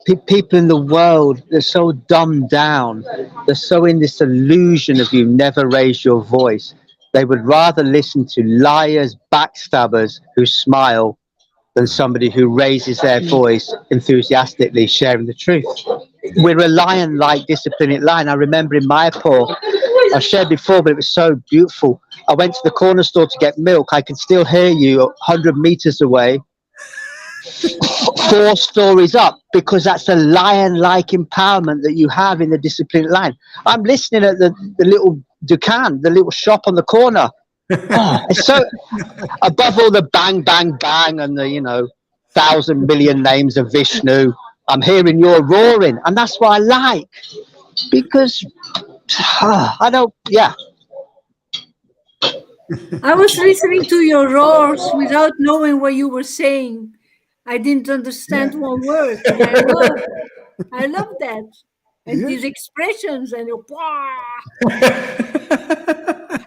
S7: People in the world, they're so dumbed down. They're so in this illusion of you never raise your voice. They would rather listen to liars, backstabbers who smile than somebody who raises their voice enthusiastically sharing the truth. We're a lion-like disciplined line. I remember in Mayapur, I shared before, but it was so beautiful. I went to the corner store to get milk. I could still hear you 100 meters away, 4 stories up, because that's the lion-like empowerment that you have in the disciplined line. I'm listening at the little dukan, the little shop on the corner. It's so above all the bang, bang, bang and the 1,000 million names of Vishnu. I'm hearing your roaring, and that's what I like, because I don't. Yeah.
S5: I was listening to your roars without knowing what you were saying. I didn't understand one word. And I love that. And these expressions and your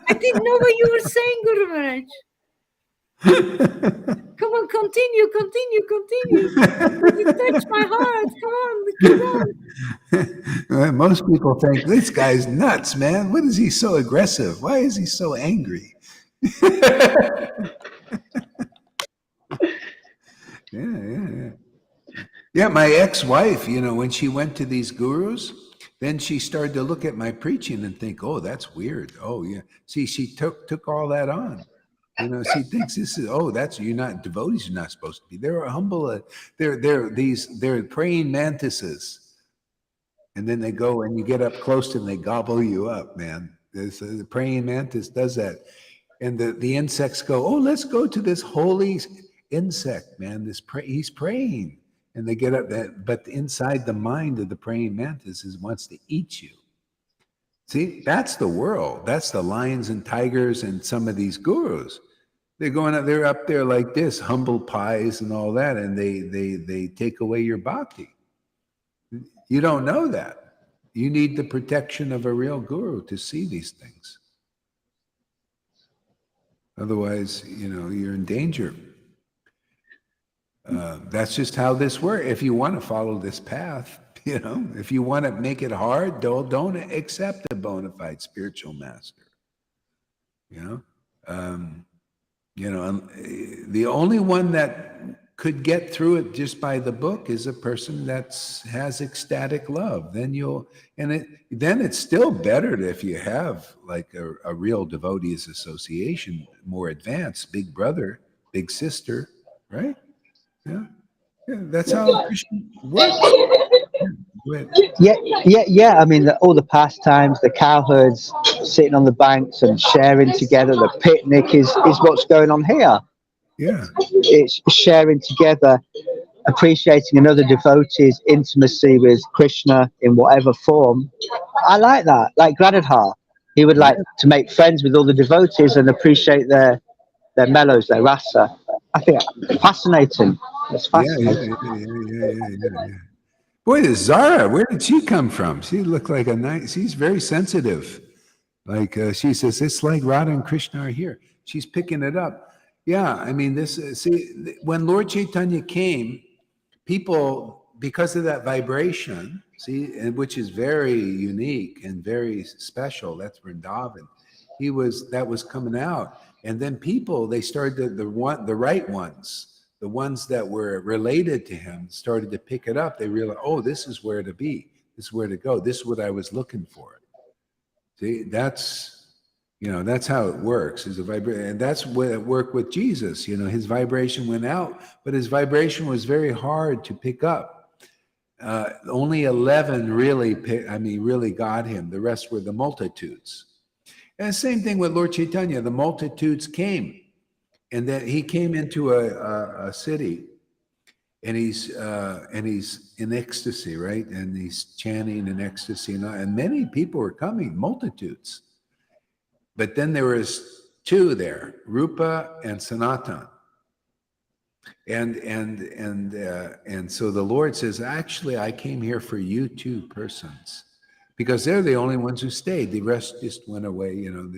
S5: I didn't know what you were saying, Guru Maharaj. Come on, continue. You touched my heart. Come on, keep on.
S2: Most people think this guy's nuts, man. What is he so aggressive? Why is he so angry? Yeah, my ex-wife, when she went to these gurus, then she started to look at my preaching and think, oh, that's weird. Oh, yeah. See, she took all that on. She thinks this is, you're not, devotees are not supposed to be. They're humble. They're praying mantises. And then they go and you get up close to them, they gobble you up, man. The praying mantis does that. And the insects go, oh, let's go to this holy insect, man. He's praying. And they get up, but inside the mind of the praying mantis wants to eat you. See, that's the world. That's the lions and tigers and some of these gurus. They're up there like this, humble pies and all that, and they take away your bhakti. You don't know that. You need the protection of a real guru to see these things. Otherwise, you're in danger. That's just how this works. If you want to follow this path, if you want to make it hard, don't accept a bona fide spiritual master. The only one that could get through it just by the book is a person that has ecstatic love. Then it's still better if you have like a real devotees association, more advanced, big brother, big sister, right? Yeah, that's how Christian works.
S7: Yeah. I mean, all the pastimes, the cowherds sitting on the banks and sharing together. The picnic is what's going on here.
S2: Yeah,
S7: it's sharing together, appreciating another devotee's intimacy with Krishna in whatever form. I like that. Like Gradadhar, he would like to make friends with all the devotees and appreciate their mellows, their rasa. I think fascinating. It's fascinating.
S2: Yeah. Boy, this Zara, where did she come from? She looked like she's very sensitive. Like she says, it's like Radha and Krishna are here. She's picking it up. Yeah, I mean, when Lord Caitanya came, people, because of that vibration, which is very unique and very special, that's Vrindavan. That was coming out. And then people, they started the right ones, the ones that were related to him, started to pick it up. They realized, oh, this is where to be. This is where to go. This is what I was looking for. See, that's how it works. Is a vibration, and that's what it worked with Jesus. His vibration went out, but his vibration was very hard to pick up. Only 11 really got him. The rest were the multitudes. And the same thing with Lord Caitanya. The multitudes came, and then he came into a city, and he's in ecstasy, right? And he's chanting in ecstasy, and many people were coming, multitudes. But then there was two there, Rupa and Sanatan. And so the Lord says, actually, I came here for you two persons, because they're the only ones who stayed. The rest just went away, and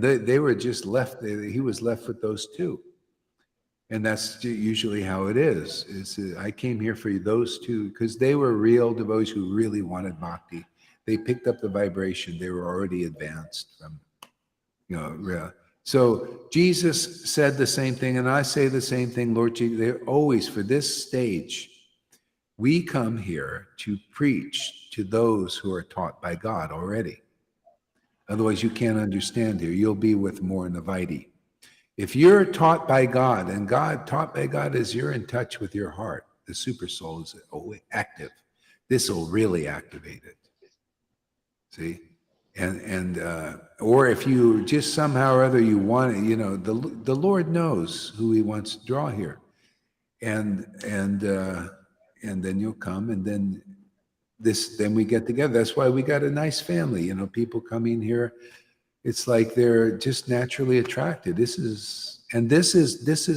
S2: they were just left. He was left with those two. And that's usually how it is. I came here for those two, because they were real devotees who really wanted bhakti. They picked up the vibration. They were already advanced from, So Jesus said the same thing, and I say the same thing, Lord Jesus. They're always, for this stage, we come here to preach to those who are taught by God already. Otherwise, you can't understand here. You'll be with more Navaiti. If you're taught by God, and taught by God is you're in touch with your heart, the super soul is active. This will really activate it. See? Or if you just somehow or other you want it, the Lord knows who he wants to draw here. And then you'll come, and then we get together. That's why we got a nice family. People coming here, it's like they're just naturally attracted. This is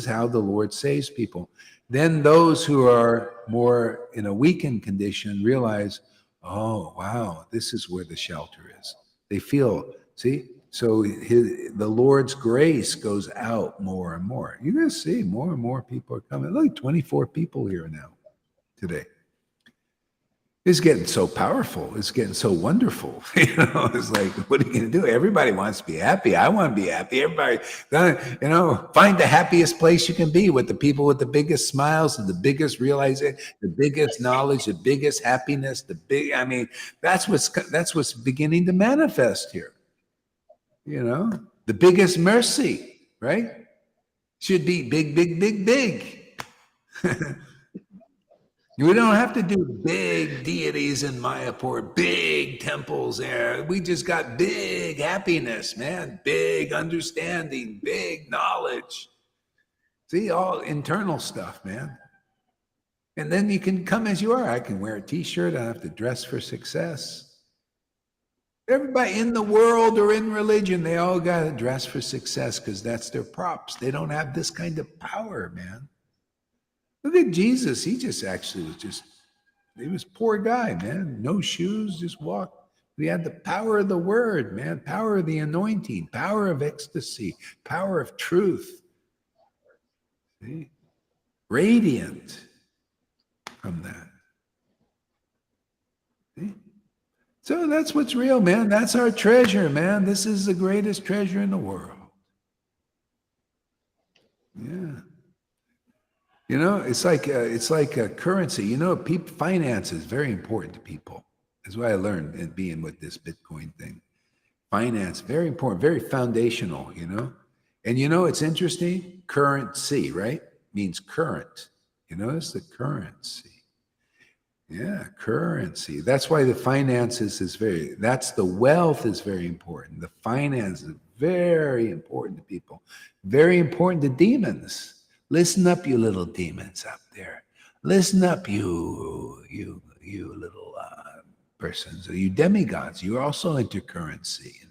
S2: how the Lord saves people. Then those who are more in a weakened condition realize, oh wow, this is where the shelter is. They feel, see, so the Lord's grace goes out more and more. You're going to see more and more people are coming. Look, 24 people here now today. It's getting so powerful. It's getting so wonderful. It's like, what are you going to do? Everybody wants to be happy. I want to be happy. Everybody, find the happiest place you can be with the people with the biggest smiles and the biggest realization, the biggest knowledge, the biggest happiness, that's what's beginning to manifest here. The biggest mercy, right? Should be big, big, big, big. We don't have to do big deities in Mayapur, big temples there. We just got big happiness, man, big understanding, big knowledge. See, all internal stuff, man. And then you can come as you are. I can wear a t-shirt. I don't have to dress for success. Everybody in the world or in religion, they all got to dress for success because that's their props. They don't have this kind of power, man. Look at Jesus. He just actually was just He was a poor guy, man. No shoes, just walked. He had the power of the word, man. Power of the anointing, power of ecstasy, power of truth. See? Radiant from that. See? So that's what's real, man. That's our treasure, man. This is the greatest treasure in the world. Yeah. You know, it's like a currency. You know, finance is very important to people. That's what I learned in being with this Bitcoin thing. Finance, very important, very foundational, you know. And you know, it's interesting. Currency, right? Means current. You notice the currency. Yeah, currency. That's why the finances is that's the wealth is very important. The finance is very important to people. Very important to demons. Listen up, you little demons up there. Listen up, you little persons, you demigods. You're also into currency.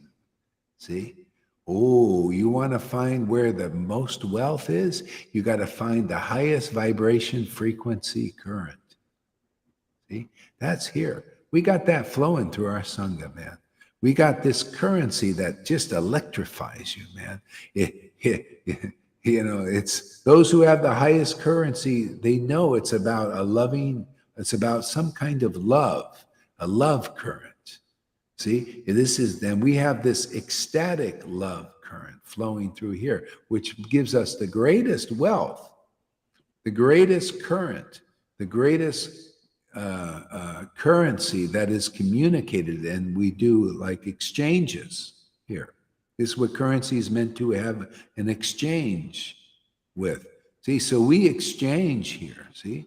S2: See? Oh, you want to find where the most wealth is? You got to find the highest vibration frequency current. See? That's here. We got that flowing through our Sangha, man. We got this currency that just electrifies you, man. You know, it's those who have the highest currency, they know it's about it's about some kind of love, a love current. See, then we have this ecstatic love current flowing through here, which gives us the greatest wealth, the greatest current, the greatest currency that is communicated. And we do like exchanges here. This is what currency is meant to have an exchange with. See, so we exchange here, see?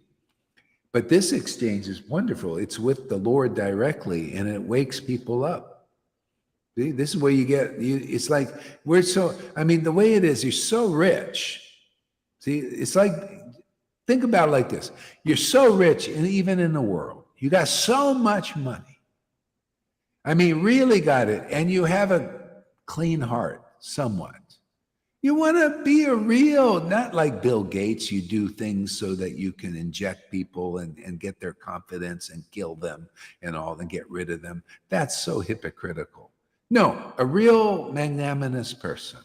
S2: But this exchange is wonderful. It's with the Lord directly, and it wakes people up. See, this is where you get, it's like, the way it is, you're so rich. See, it's like, think about it like this. You're so rich, and even in the world, you got so much money. I mean, really got it, and you have a clean heart, somewhat. You want to be a real, not like Bill Gates, you do things so that you can inject people and get their confidence and kill them and all and get rid of them. That's so hypocritical. No, a real magnanimous person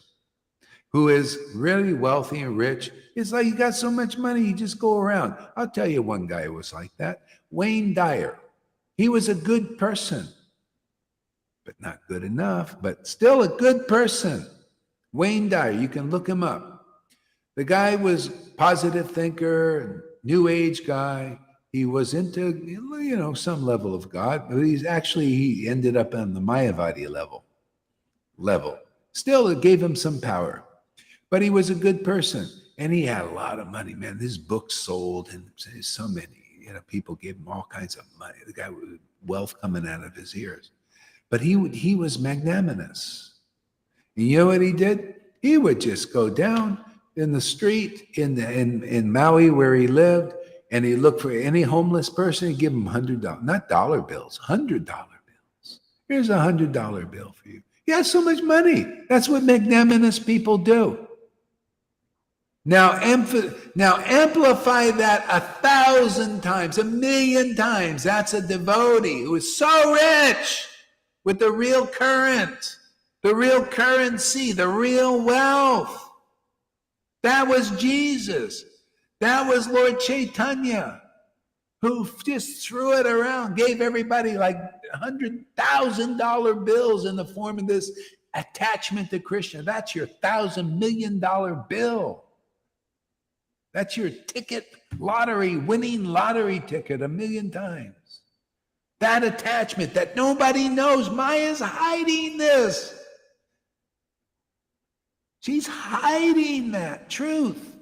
S2: who is really wealthy and rich, it's like you got so much money, you just go around. I'll tell you one guy who was like that, Wayne Dyer. He was a good person, but not good enough, but still a good person. Wayne Dyer, you can look him up. The guy was positive thinker, new age guy. He was into, you know, some level of God, but he ended up on the Mayavadi level. Still, it gave him some power, but he was a good person and he had a lot of money, man. His books sold and so many, you know, people gave him all kinds of money. The guy with wealth coming out of his ears, but he was magnanimous. And you know what he did? He would just go down in the street in Maui where he lived, and he looked for any homeless person and give him $100, not dollar bills, $100 bills. Here's a $100 bill for you. He has so much money. That's what magnanimous people do. Now amplify that 1,000 times, 1,000,000 times. That's a devotee who is so rich with the real current. The real currency, the real wealth. That was Jesus. That was Lord Caitanya, who just threw it around, gave everybody like $100,000 bills in the form of this attachment to Krishna. That's your $1,000 million bill. That's your ticket, winning lottery ticket 1,000,000 times. That attachment that nobody knows. Maya's hiding this. She's hiding that truth.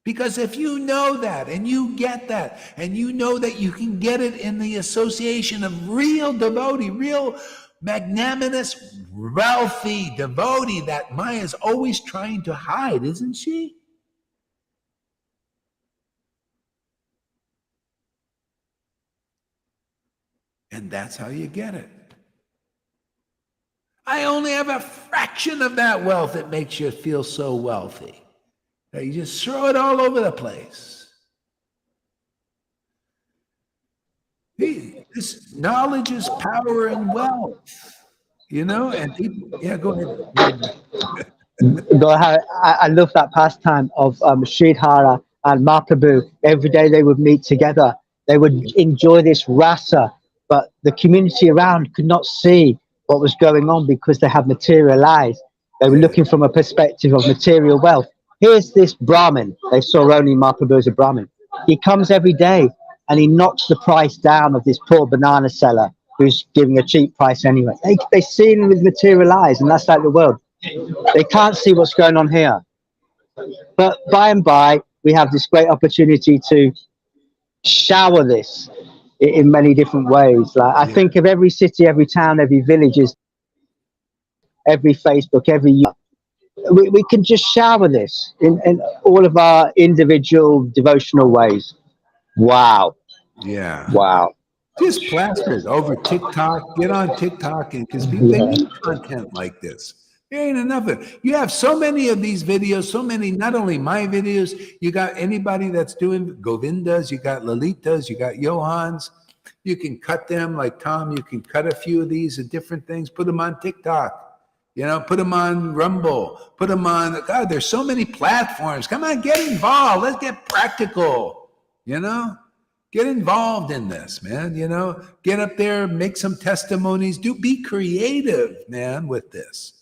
S2: Because if you know that and you get that and you know that you can get it in the association of real devotee, real magnanimous, wealthy devotee that Maya's always trying to hide, isn't she? And that's how you get it. I only have a fraction of that wealth that makes you feel so wealthy. That you just throw it all over the place. Hey, this knowledge is power and wealth, you know, and people, yeah, go ahead.
S7: I love that pastime of Sridhara and Mahaprabhu. Every day they would meet together. They would enjoy this rasa, but the community around could not see what was going on because they had material eyes. They were
S2: Yeah.
S7: looking from a perspective of material wealth. Here's this Brahmin. They saw only Mahaprabhu as a Brahmin. He comes every day and he knocks the price down of this poor banana seller who's giving a cheap price anyway. They see him with material eyes, and that's like the world. They can't see what's going on here. But by and by, we have this great opportunity to shower this in many different ways. Like I think of every city, every town, every village, every Facebook, we can just shower this in all of our individual devotional ways. Wow.
S2: Yeah.
S7: Wow.
S2: Just plaster it over TikTok. Get on TikTok, and because people they need content like this. There ain't enough of it. You have so many of these videos, so many, not only my videos, you got anybody that's doing Govindas, you got Lalitas, you got Johans. You can cut them like Tom, you can cut a few of these and different things, put them on TikTok, you know, put them on Rumble, put them on, God, there's so many platforms. Come on, get involved. Let's get practical, you know? Get involved in this, man, you know? Get up there, make some testimonies, be creative, man, with this.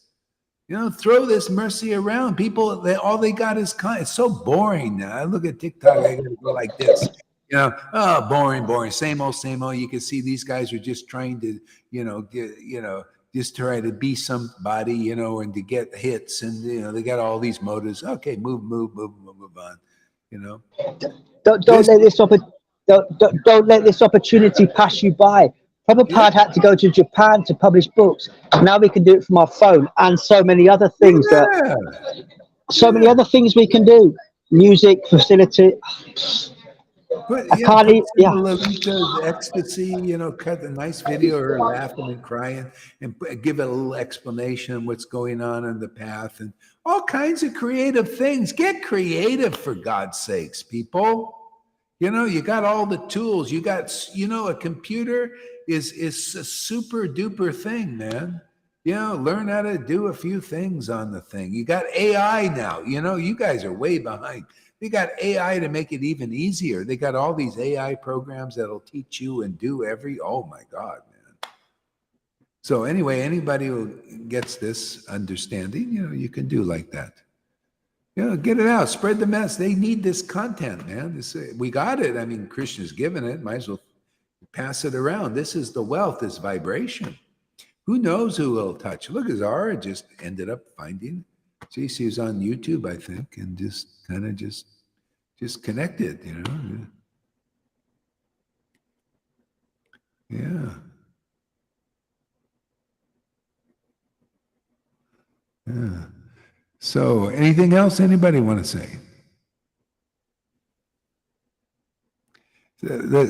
S2: You know, throw this mercy around. People, all they got is it's so boring now. I look at TikTok, I gotta go like this. You know, oh, boring, same old, same old. You can see these guys are just trying to, just try to be somebody, you know, and to get hits, and you know, they got all these motives. Okay, move on. You know,
S7: don't let this opportunity pass you by. Prabhupada had to go to Japan to publish books. Now we can do it from our phone, and so many other things many other things we can do. Music, facility.
S2: Put Lalita's ecstasy, you know, cut a nice video of her laughing and crying, and give it a little explanation of what's going on in the path, and all kinds of creative things. Get creative, for God's sakes, people. You know, you got all the tools. You got, you know, a computer is a super duper thing, man. You know, learn how to do a few things on the thing. You got AI now. You know, you guys are way behind. They got AI to make it even easier. They got all these AI programs that'll teach you and do oh my God, man. So anyway, anybody who gets this understanding, you know, you can do like that. You know, get it out, spread the mess. They need this content, man. We got it. I mean, Krishna's given it. Might as well pass it around. This is the wealth, this vibration. Who knows who will touch? Look, Zara just ended up finding. See, she was on YouTube, I think, and just kind of just connected, you know. Yeah. Yeah. So, anything else anybody want to say?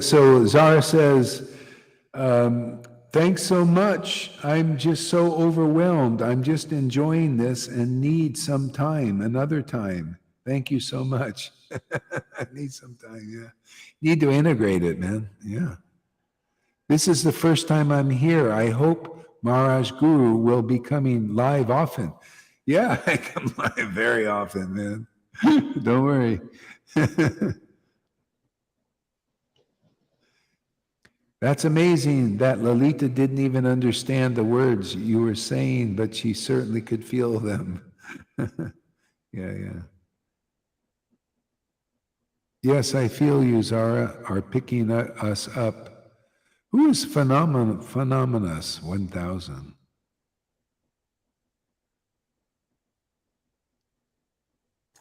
S2: So Zara says, thanks so much. I'm just so overwhelmed. I'm just enjoying this and need some time, another time. Thank you so much. I need some time, yeah. Need to integrate it, man. Yeah. This is the first time I'm here. I hope Maharaj Guru will be coming live often. Yeah, I come live very often, man. Don't worry. That's amazing that Lalita didn't even understand the words you were saying, but she certainly could feel them. Yeah. Yes, I feel you, Zara, are picking us up. Who is Phenomenus 1000?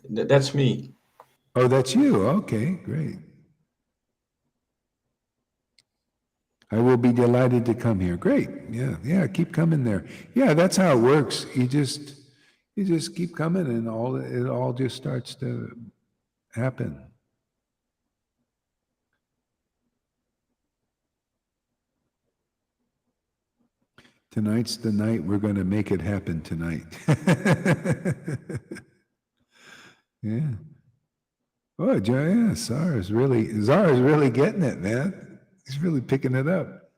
S8: That's me.
S2: Oh, that's you. Okay, great. I will be delighted to come here. Great. Yeah, keep coming there. Yeah, that's how it works. You just keep coming, and it all just starts to happen. Tonight's the night we're going to make it happen tonight. Yeah. Oh, yeah, Zara's really getting it, man. He's really picking it up.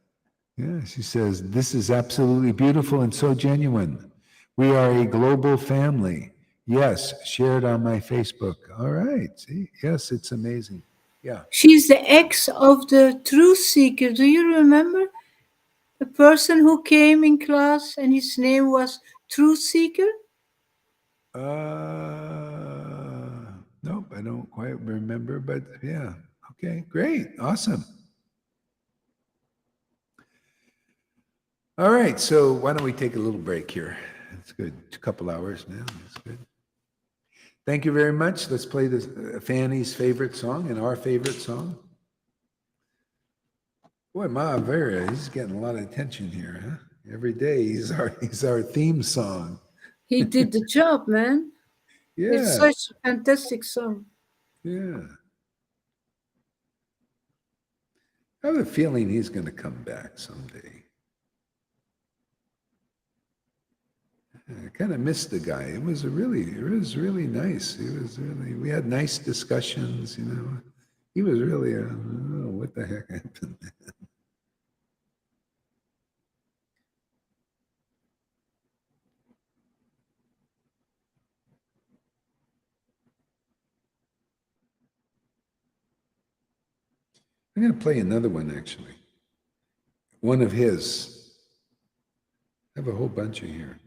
S2: Yeah, she says, this is absolutely beautiful and so genuine. We are a global family. Yes, shared on my Facebook. All right. See, yes, it's amazing. Yeah.
S5: She's the ex of the truth seeker. Do you remember? The person who came in class and his name was Truth Seeker?
S2: Nope, I don't quite remember, but yeah. Okay, great. Awesome. All right, so why don't we take a little break here? That's good. A couple hours now. That's good. Thank you very much. Let's play this Fanny's favorite song and our favorite song. Boy, Ma Vera, he's getting a lot of attention here, huh? Every day he's our theme song.
S5: He did the job, man.
S2: Yeah.
S5: It's such a fantastic song.
S2: Yeah. I have a feeling he's going to come back someday. I kind of missed the guy. It was really nice. We had nice discussions, you know. He was really, I don't know what the heck happened. I'm going to play another one, actually. One of his. I have a whole bunch of here.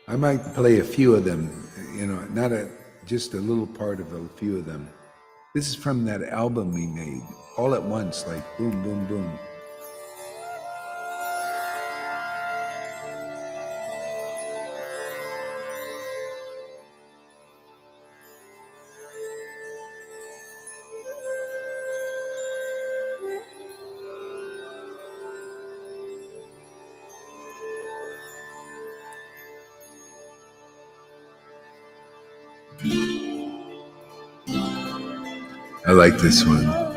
S2: I might play a few of them, you know, just a little part of a few of them. This is from that album we made, all at once, like boom, boom, boom. I like this one.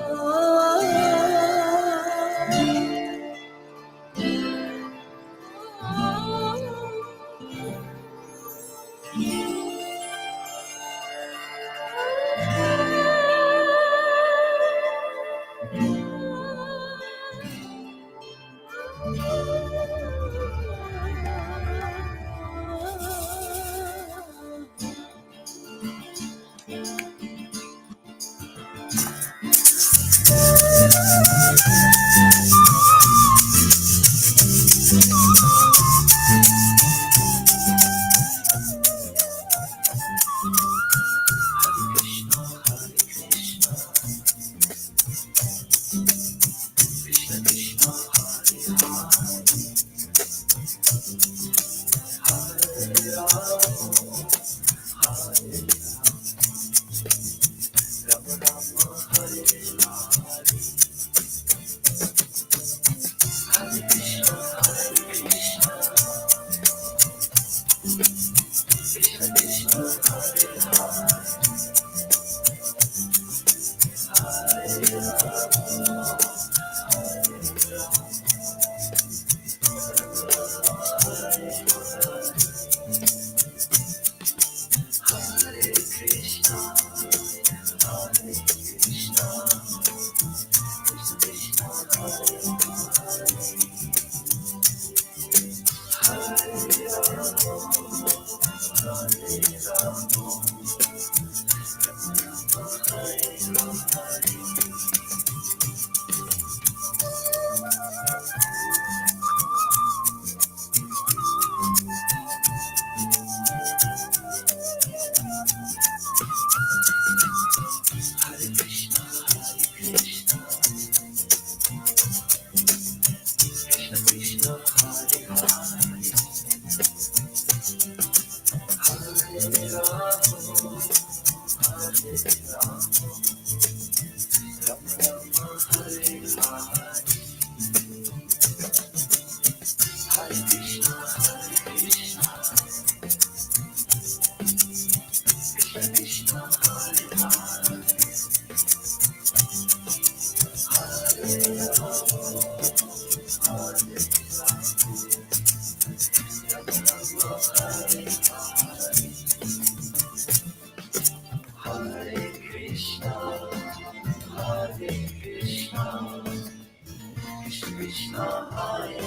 S1: Krishna, Hare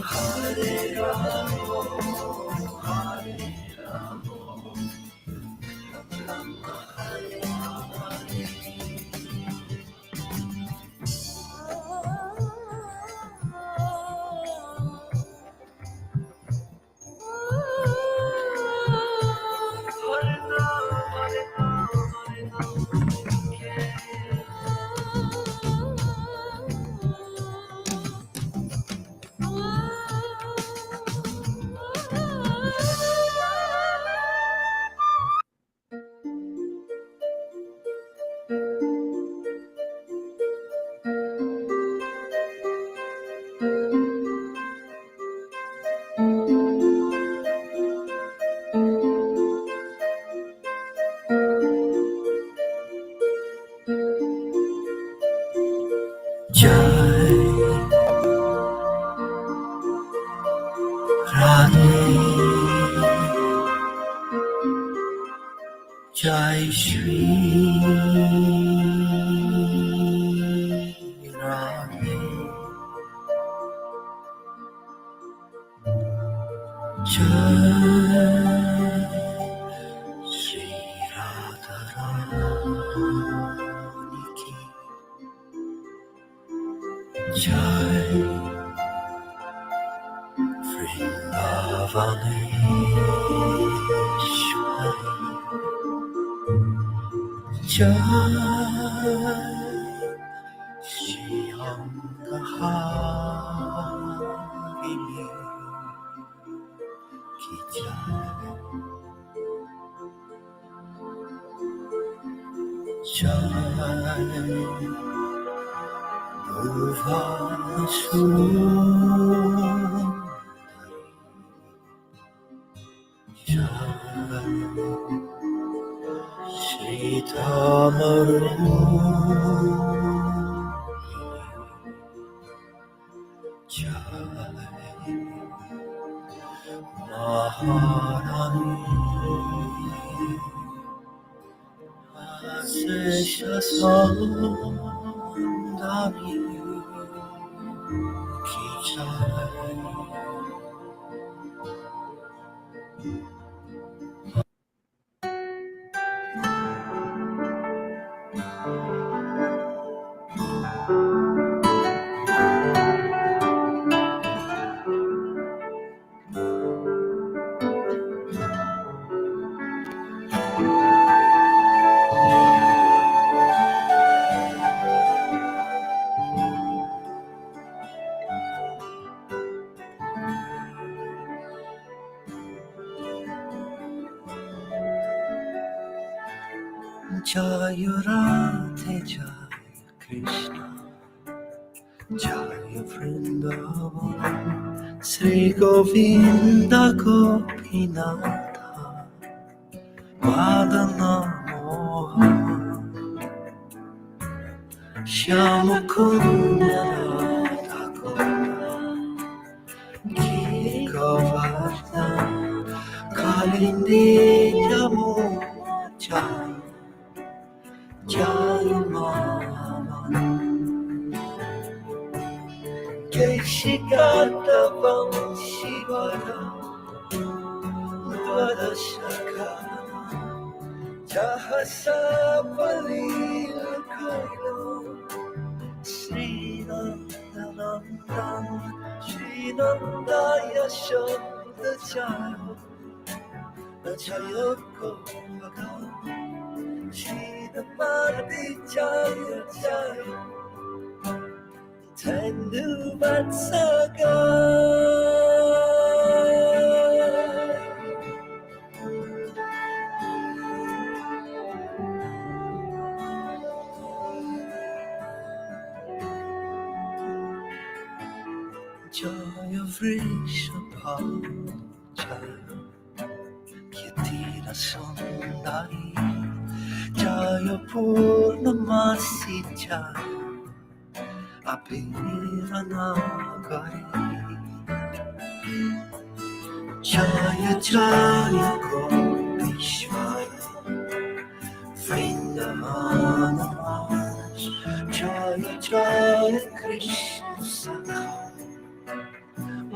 S1: Hare Rama, Hare Rama, Rama Hare Hare. Jai Radhe, Jai Shri Radhe, Jai Shri Radharani ki Jai, Vrindavaneshwari Jai, Shri Angaharini ki Jai, Jai Bhuvaneshwari Jai, Shri Dhamaru Jai, Maharani Seshasandani ki Jai. Jai Radhe, Jai Krishna, Jai Vrindavan, Sri Govinda Gopinatha, Madana Mohan, Shyamukunda Radha Govinda, Giri Govardhan, Kalindi Yamucha, Jai Mahaman, Keshikata Vanshivara, Dwadashaka, Jahasa Palila Kaila, Sri Nandanandan, Sri Nanda Yashoda Jaya, Jaya Gopagan, Shri Namadi Jaya Jaya, Tendu Vatsaga. Jaya Vrishabhanu Jaya, Yatira Sundari, Jaya Purnamasi Jaya, Abhira Nagari, Jaya Jaya Gopishwara, Vrindavana, Jaya Krishna Sakha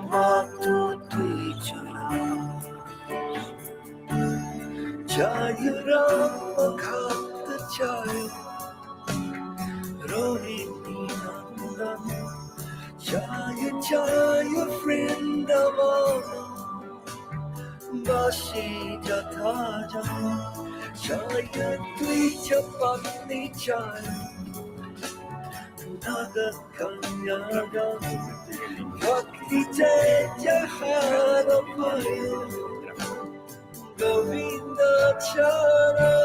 S1: Bhaktu Twijara Jaya Rama Bhakta Jaya Rohini Nandan Jaya Jaya Vrindavana Vasi Jatha Jaya Jaya Tvija Patni Jaya Naga Kanyada Bhakti Jaya Hara Paya Govinda Chara.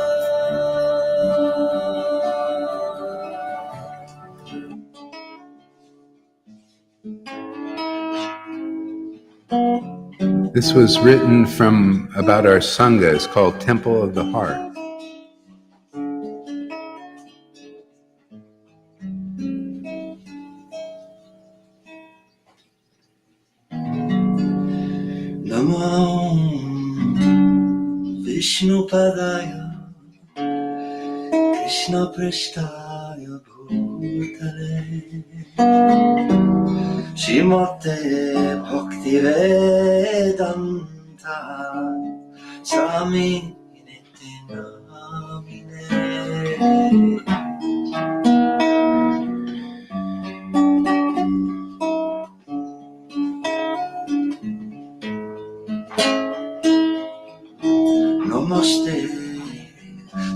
S2: This was written from about our Sangha. It's called Temple of the Heart.
S1: Namo Vishnu Padaya Krishna Prasthaya Bhutale Shrimate Bhakti Vedanta Swami Niti Namine. Namaste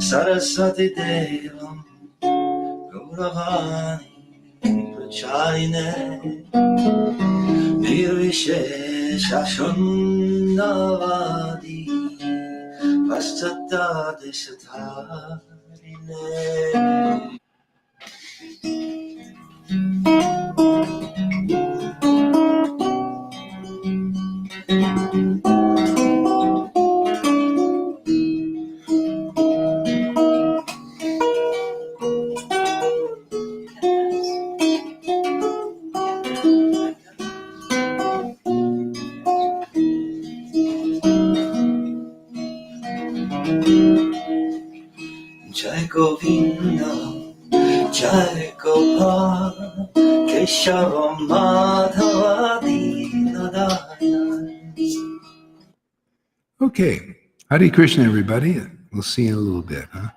S1: Saraswati Devam Gauravani Pracharine Nirvishesha Shunnavadi Paschata Deshatarine. Jai Govinda, Jai Gopal, Keshava Madhava Dinadayana.
S2: Okay. Hare Krishna, everybody. We'll see you in a little bit, huh?